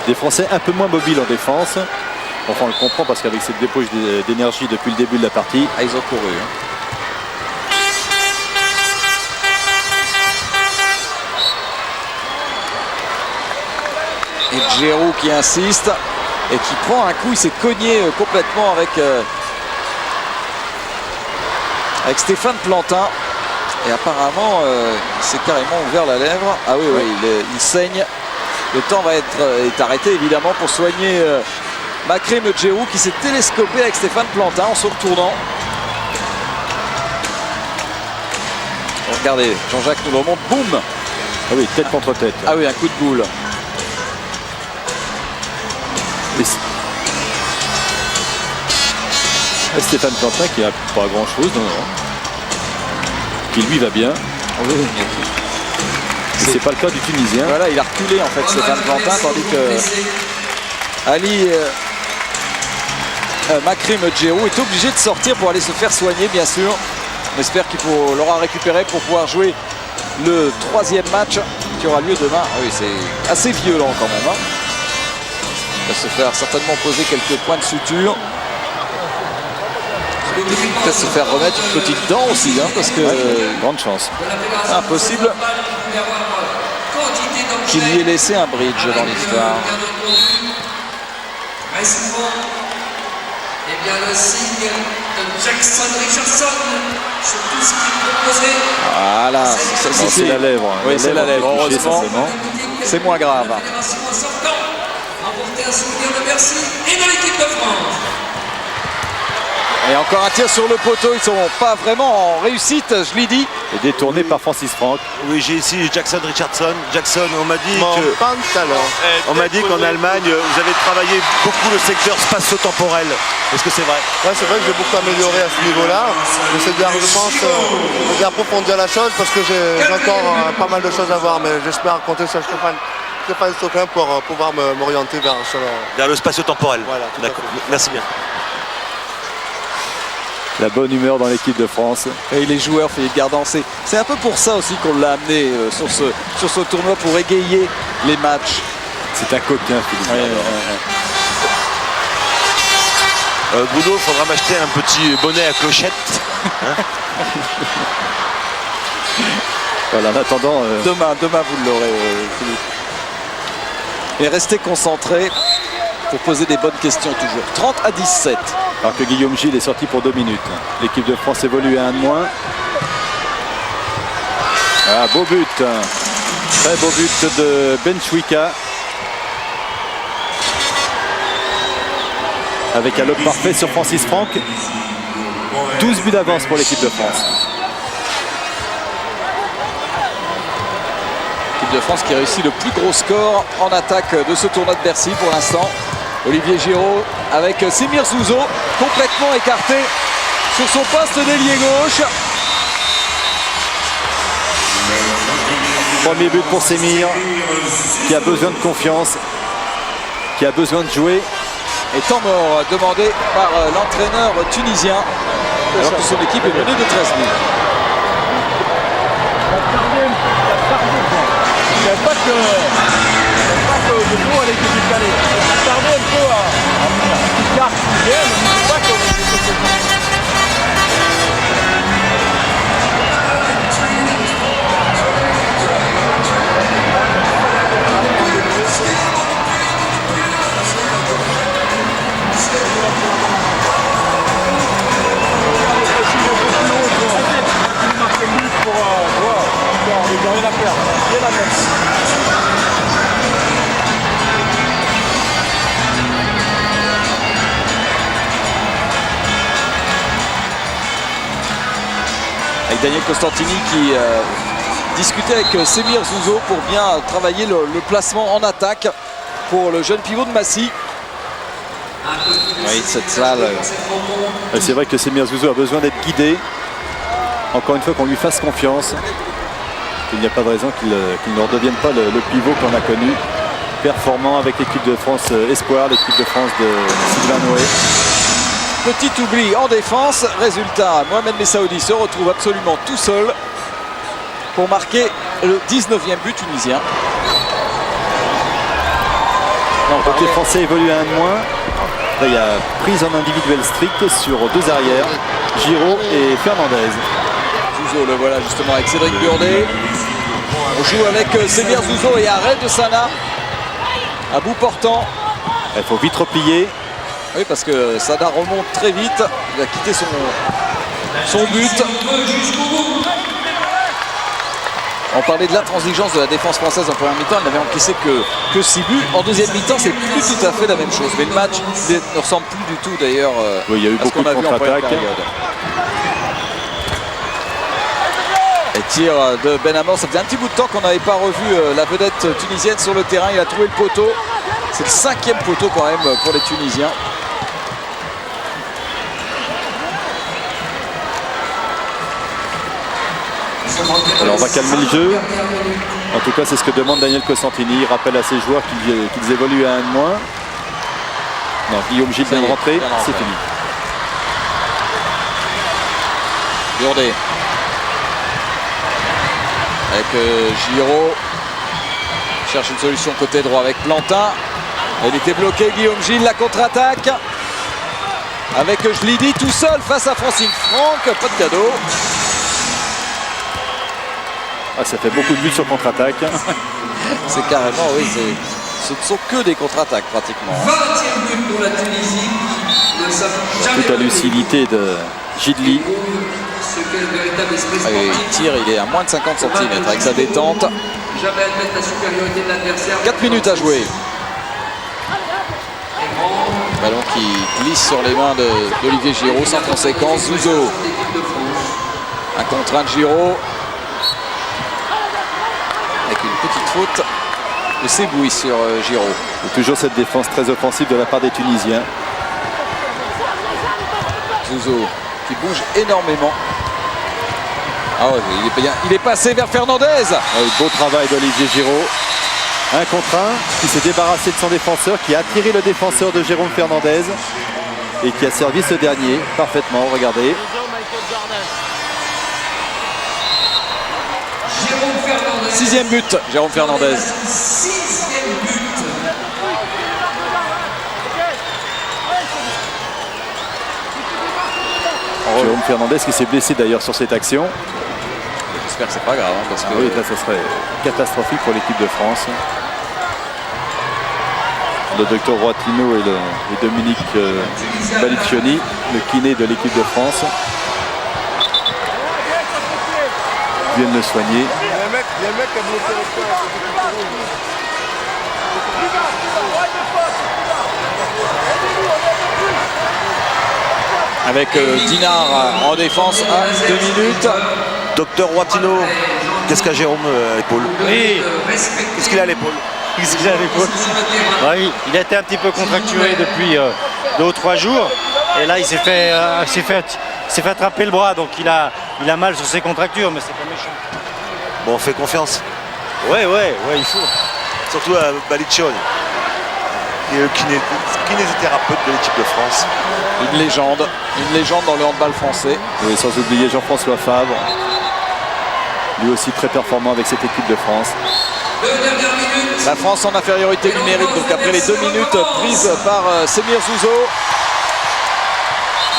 Des Français un peu moins mobiles en défense. Enfin on le comprend parce qu'avec cette dépauche d'énergie depuis le début de la partie. Ah, ils ont couru. Et Giroud qui insiste et qui prend un coup, il s'est cogné complètement avec Stéphane Plantin. Et apparemment, il s'est carrément ouvert la lèvre. Ah oui, oui, il saigne. Le temps est arrêté évidemment pour soigner Makrim Djerou qui s'est télescopé avec Stéphane Plantin en se retournant. Regardez, Jean-Jacques nous le remonte, boum. Ah oui, tête contre tête. Ah oui, un coup de boule. Et Stéphane Plantin qui a pas grand chose, non. Qui lui va bien. Oui. C'est pas le cas du Tunisien. Voilà, il a reculé en fait Stéphane Plantin, tandis que Ali Makrim Djerou est obligé de sortir pour aller se faire soigner, bien sûr. On espère qu'il l'aura récupéré pour pouvoir jouer le 3e match qui aura lieu demain. Ah oui, c'est assez violent quand même. Hein. Il va se faire certainement poser quelques points de suture. Peut-être se faire remettre une petite dent aussi, hein, parce que grande chance. Impossible qu'il lui ait laissé un bridge dans l'histoire. Eh bien, le signe de Jackson Richardson sur tout ce qu'il proposait. Voilà, c'est la lèvre. Oui, c'est la lèvre, heureusement. C'est moins grave. Emporter un souvenir de Bercy et de l'équipe de France. Et encore un tir sur le poteau, ils ne sont pas vraiment en réussite, je l'ai dit. Et détourné par Francis Franck. Oui, j'ai ici Jackson Richardson. Jackson, on m'a dit qu'en Allemagne, vous avez travaillé beaucoup le secteur spatio-temporel. Est-ce que c'est vrai? Ouais, c'est vrai que j'ai beaucoup amélioré à ce niveau-là. J'essaie de, je pense, d'approfondir la chose parce que j'ai encore pas mal de choses à voir, mais j'espère compter sur Stéphane très fin stockant pour pouvoir m'orienter Vers le spatio-temporel. Voilà, tout à D'accord. fait. Merci bien. La bonne humeur dans l'équipe de France. Et les joueurs, Philippe Gardant, c'est un peu pour ça aussi qu'on l'a amené sur ce tournoi, pour égayer les matchs. C'est un coquin, Philippe Gardant. Bruno, il faudra m'acheter un petit bonnet à clochette. Hein. Voilà, en attendant... Demain vous l'aurez, Philippe. Et restez concentrés pour poser des bonnes questions toujours. 30-17. Alors que Guillaume Gilles est sorti pour 2 minutes. L'équipe de France évolue à 1 de moins. Ah, beau but. Très beau but de Benchouika. Avec un lob parfait sur Francis Franck. 12 buts d'avance pour l'équipe de France. L'équipe de France qui réussit le plus gros score en attaque de ce tournoi de Bercy pour l'instant. Olivier Giroud avec Semir Zouzo complètement écarté sur son poste d'ailier gauche. Premier but pour Semir, qui a besoin de confiance, qui a besoin de jouer. Et temps mort demandé par l'entraîneur tunisien, alors que son équipe est menée de 13 buts. Il n'y a pas que de l'eau à l'équipe du Calais. Il tardait un peu à venir. Il carte qui vient, mais il ne pas que... Avec Daniel Costantini qui discutait avec Semir Zouzo pour bien travailler le placement en attaque pour le jeune pivot de Massy. Oui, cette salle. C'est vrai que Semir Zouzo a besoin d'être guidé. Encore une fois, qu'on lui fasse confiance. Il n'y a pas de raison qu'il ne redevienne pas le pivot qu'on a connu. Performant avec l'équipe de France Espoir, l'équipe de France de Sylvain Noé. Petit oubli en défense. Résultat, Mohamed Messaoudi se retrouve absolument tout seul pour marquer le 19e but tunisien. Côté français évolue à 1 de moins. Là, il y a prise en individuel strict sur 2 arrières, Giraud et Fernandez. Zouzo, le voilà justement avec Cédric Burdet. On joue avec Semir Zouzo et arrêt de Sana à bout portant. Il faut vite replier. Oui, parce que Sana remonte très vite. Il a quitté son but. On parlait de l'intransigeance de la défense française en première mi-temps. Elle n'avait encaissé que 6 buts. En deuxième mi-temps, c'est plus tout à fait la même chose. Mais le match ne ressemble plus du tout d'ailleurs. Oui, il y a eu beaucoup de contre-attaques. Et tir de Ben Amor. Ça faisait un petit bout de temps qu'on n'avait pas revu la vedette tunisienne sur le terrain. Il a trouvé le poteau. C'est le 5e poteau quand même pour les Tunisiens. Alors on va calmer le jeu. En tout cas, c'est ce que demande Daniel Costantini. Il rappelle à ses joueurs qu'ils évoluent à 1 de moins. Non, Guillaume Gilles vient de rentrer. C'est fini. Burdet. Avec Giraud. Cherche une solution côté droit avec Plantin. Elle était bloquée, Guillaume Gilles, la contre-attaque. Avec Jlidi tout seul face à Francis Franck. Pas de cadeau. Ah, ça fait beaucoup de buts sur contre-attaque. C'est carrément, oui, ce ne sont que des contre-attaques pratiquement. 20e but pour la Tunisie. Toute la lucidité de Gidli. Il tire, il est à moins de 50 cm avec sa détente. Jamais admettre la supériorité de l'adversaire. 4 minutes à jouer. Ballon qui glisse sur les mains d'Olivier Giroud sans conséquence. Zouzo. Un contre 1 de Giroud. Avec une petite faute de Seboui sur Giroud. Et toujours cette défense très offensive de la part des Tunisiens. Zouzo qui bouge énormément. Ah ouais, il est passé vers Fernandez. Beau travail d'Olivier Giroud. 1 contre 1, qui s'est débarrassé de son défenseur, qui a attiré le défenseur de Jérôme Fernandez et qui a servi ce dernier parfaitement. Regardez. Sixième but, Jérôme Fernandez. Jérôme Fernandez qui s'est blessé d'ailleurs sur cette action. J'espère que c'est pas grave, hein, parce que oui, là, ça serait catastrophique pour l'équipe de France. Le docteur Roitino et Dominique Baliccioni, le kiné de l'équipe de France, viennent le soigner. Avec Dinard en défense à 2 minutes. Docteur Roitino, qu'est-ce qu'a Jérôme à l'épaule? Oui. Qu'est-ce qu'il a à l'épaule? Qu'est-ce qu'il a à l'épaule? Oui, il a été un petit peu contracturé depuis 2 ou 3 jours. Et là, il s'est fait attraper le bras. Donc il a mal sur ses contractures, mais c'est pas méchant. Bon, on fait confiance. Ouais, il faut. Surtout à Baliccioni, qui est le kinésithérapeute de l'équipe de France. Une légende dans le handball français. Et sans oublier Jean-François Fabre, lui aussi très performant avec cette équipe de France. La France en infériorité numérique, donc après les 2 minutes prises par Semir Zouzo,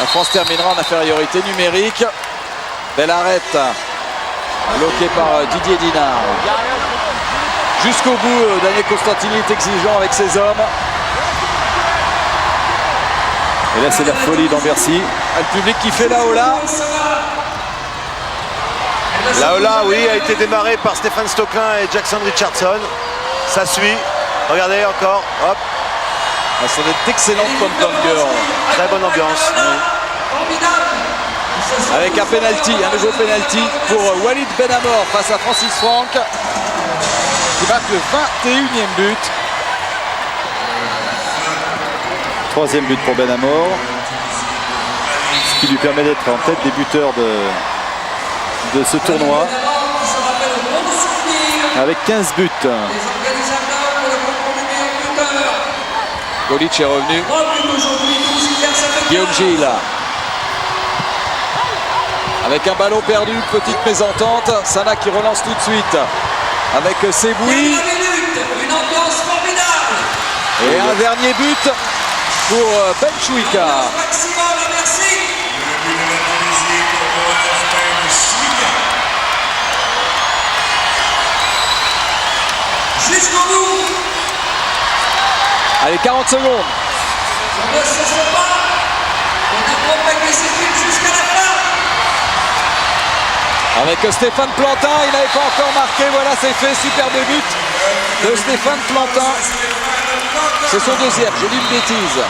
la France terminera en infériorité numérique. Belle arrête, bloqué par Didier Dinard. Jusqu'au bout, Daniel Constantini est exigeant avec ses hommes. Et là, c'est la folie dans Bercy. Le public qui fait la hola. La hola, oui, a été démarrée par Stéphane Stocklin et Jackson Richardson. Ça suit. Regardez encore. Hop. Ah, ça va être excellente pom-pom girl. Très bonne ambiance. Avec un nouveau penalty pour Walid Benamor face à Francis Franck, qui marque le 21e but. 3e but pour Benamor, ce qui lui permet d'être en tête des buteurs de ce tournoi, avec 15 buts. Golic est revenu. Guillaume Gilles. Avec un ballon perdu, petite mésentente. Sana qui relance tout de suite avec Seboui. Et un dernier but pour Ben Chouika. Jusqu'au bout. Allez, 40 secondes. On ne se sait pas. On a propagé ses buts jusqu'à la fin. Avec Stéphane Plantin, il n'avait pas encore marqué. Voilà, c'est fait. Superbe but de Stéphane Plantin. C'est son deuxième, j'ai dit une bêtise.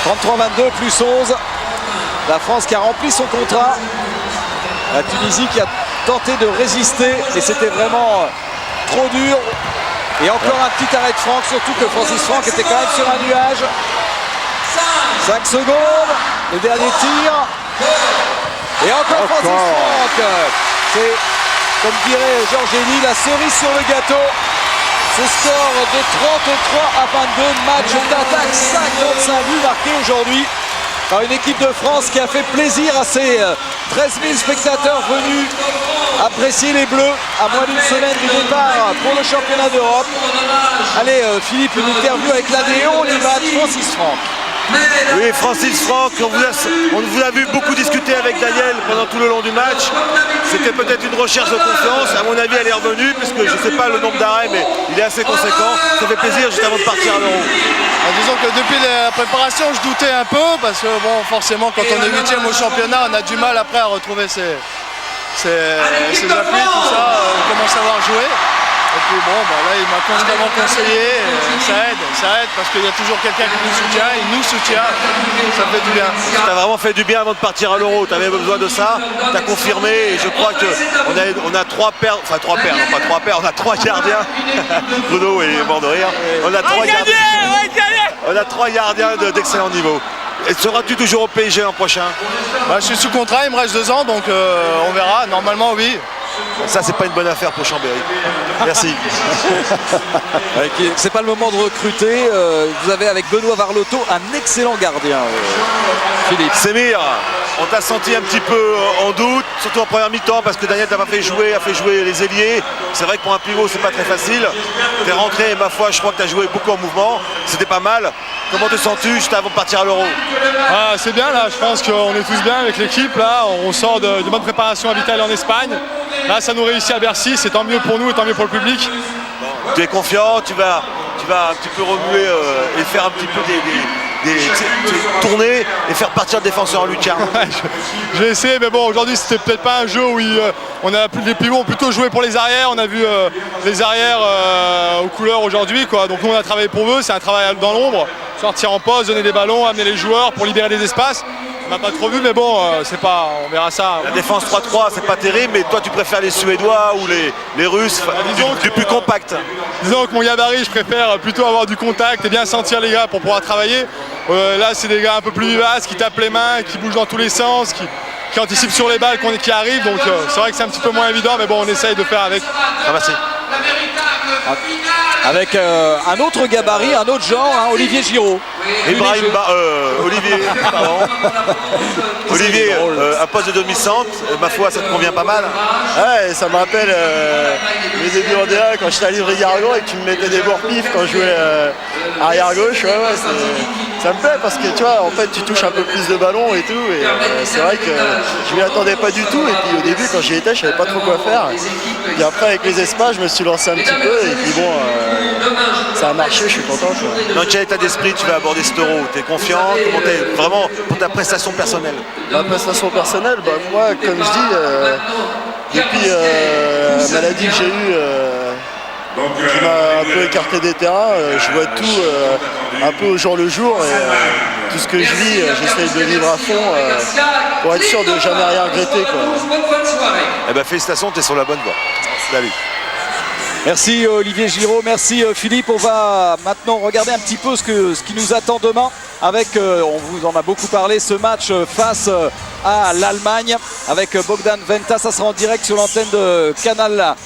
33-22 plus 11. La France qui a rempli son contrat. La Tunisie qui a tenté de résister et c'était vraiment trop dur. Et encore un petit arrêt de Franck, surtout que Francis Franck était quand même sur un nuage. 5 secondes, le dernier tir. Et encore Francis Franck. C'est, comme dirait Georgelli, la cerise sur le gâteau. Ce score de 33 à 22, match d'attaque, 55 buts marqués aujourd'hui par une équipe de France qui a fait plaisir à ses 13 000 spectateurs venus apprécier les Bleus à moins d'une semaine du départ pour le championnat d'Europe. Allez Philippe, une interview avec l'Adéon du match, Francis Franck. Oui, Francis Franck, on vous a vu beaucoup discuter avec Daniel pendant tout le long du match. C'était peut-être une recherche de confiance. À mon avis, elle est revenue, puisque je ne sais pas le nombre d'arrêts, mais il est assez conséquent. Ça fait plaisir juste avant de partir à l'Euro. Disons que depuis la préparation, je doutais un peu, parce que bon, forcément, quand on est 8e au championnat, on a du mal après à retrouver ses appuis, tout ça, comment savoir jouer. Et puis bon, là il m'a constamment conseillé, ça aide parce qu'il y a toujours quelqu'un qui nous soutient, il nous soutient, ça fait du bien. Ça t'a vraiment fait du bien avant de partir à l'Euro, tu avais besoin de ça, tu as confirmé et je crois qu'on a 3 paires, enfin 3 paires, non pas 3 paires, on a 3 gardiens, Bruno est mort de rire, on a 3 gardiens d'excellent niveau. Et seras-tu toujours au PSG l'an prochain? Je suis sous contrat, il me reste 2 ans, donc on verra, normalement oui. Ça, c'est pas une bonne affaire pour Chambéry. Merci. C'est pas le moment de recruter. Vous avez avec Benoît Varlotto un excellent gardien, Philippe. Semir, on t'a senti un petit peu en doute, surtout en première mi-temps, parce que Daniel t'a pas fait jouer, a fait jouer les ailiers. C'est vrai que pour un pivot, c'est pas très facile. T'es rentré, et ma foi, je crois que t'as joué beaucoup en mouvement. C'était pas mal. Comment te sens-tu juste avant de partir à l'Euro? C'est bien là, je pense qu'on est tous bien avec l'équipe. Là, on sort de bonne préparation à Vital en Espagne. Là, ça nous réussit à Bercy, c'est tant mieux pour nous et tant mieux pour le public. Bon, tu es confiant, tu vas un petit peu remuer et faire un petit peu tourner et faire partir le défenseur en lucarne. Je vais essayer, mais bon, aujourd'hui c'était peut-être pas un jeu où les pivots ont plutôt joué pour les arrières. On a vu les arrières aux couleurs aujourd'hui, quoi. Donc nous on a travaillé pour eux, c'est un travail dans l'ombre, sortir en poste, donner des ballons, amener les joueurs pour libérer des espaces. On n'a pas trop vu, mais bon, on verra ça. La défense 3-3, c'est pas terrible, mais toi tu préfères les Suédois ou les Russes, du plus compact. Disons que mon gabarit, je préfère plutôt avoir du contact et bien sentir les gars pour pouvoir travailler. Là, c'est des gars un peu plus vivaces, qui tapent les mains, qui bougent dans tous les sens, qui anticipent sur les balles qui arrivent. Donc c'est vrai que c'est un petit peu moins évident, mais bon, on essaye de faire avec. Ah, merci. Avec un autre gabarit, un autre genre, hein, Olivier Giraud. Olivier, un poste de demi-centre, ma foi, ça te convient pas mal. Ouais, ça me rappelle mes débuts en DA quand j'étais à Livry-Gargan et que tu me mettais des bords pif quand je jouais arrière gauche. Ça me plaît parce que tu vois, en fait, tu touches un peu plus de ballons et tout. Et c'est vrai que je m'y attendais pas du tout. Et puis au début, quand j'y étais, je savais pas trop quoi faire. Et après, avec les espaces, je me suis lancé un petit peu. Et puis bon, ça a marché, je suis content. Quoi. Dans quel état d'esprit tu vas aborder cet Euro? T'es confiant? Comment t'es vraiment pour ta prestation personnelle? Ma prestation personnelle, moi, comme je dis, depuis la maladie que j'ai eue, qui m'a un peu écarté des terrains, je vois tout un peu au jour le jour. Et tout ce que je vis, j'essaie de vivre à fond pour être sûr de jamais rien regretter. Eh ben, félicitations, tu es sur la bonne voie. Salut. Merci Olivier Giraud, merci Philippe. On va maintenant regarder un petit peu ce qui nous attend demain avec, on vous en a beaucoup parlé, ce match face à l'Allemagne avec Bogdan Venta. Ça sera en direct sur l'antenne de Canal+.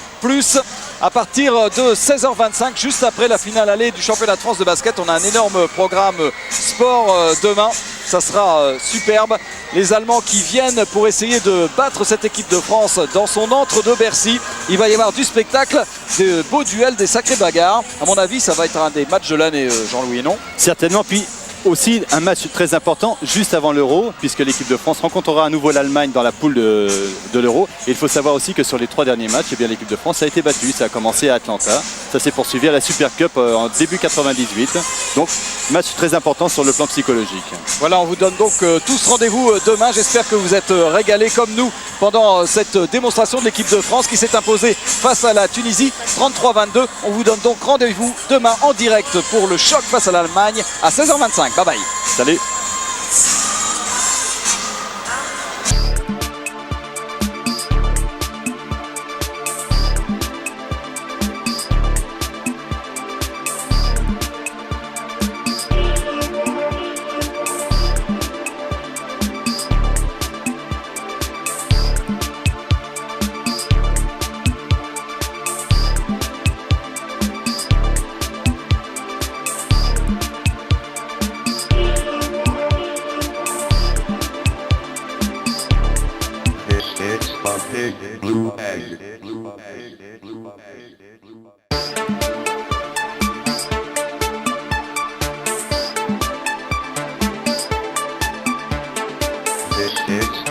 À partir de 16h25, juste après la finale allée du championnat de France de basket, on a un énorme programme sport demain. Ça sera superbe. Les Allemands qui viennent pour essayer de battre cette équipe de France dans son antre de Bercy. Il va y avoir du spectacle, de beaux duels, des sacrées bagarres. À mon avis, ça va être un des matchs de l'année, Jean-Louis, non? Certainement. Puis aussi un match très important juste avant l'Euro, puisque l'équipe de France rencontrera à nouveau l'Allemagne dans la poule de l'Euro. Et il faut savoir aussi que sur les 3 derniers matchs, l'équipe de France a été battue. Ça a commencé à Atlanta, ça s'est poursuivi à la Super Cup en début 98. Donc match très important sur le plan psychologique. Voilà, on vous donne donc tous rendez-vous demain. J'espère que vous êtes régalés comme nous pendant cette démonstration de l'équipe de France qui s'est imposée face à la Tunisie 33-22. On vous donne donc rendez-vous demain en direct pour le choc face à l'Allemagne à 16h25. Bye bye. Salut. Big blue egg. It's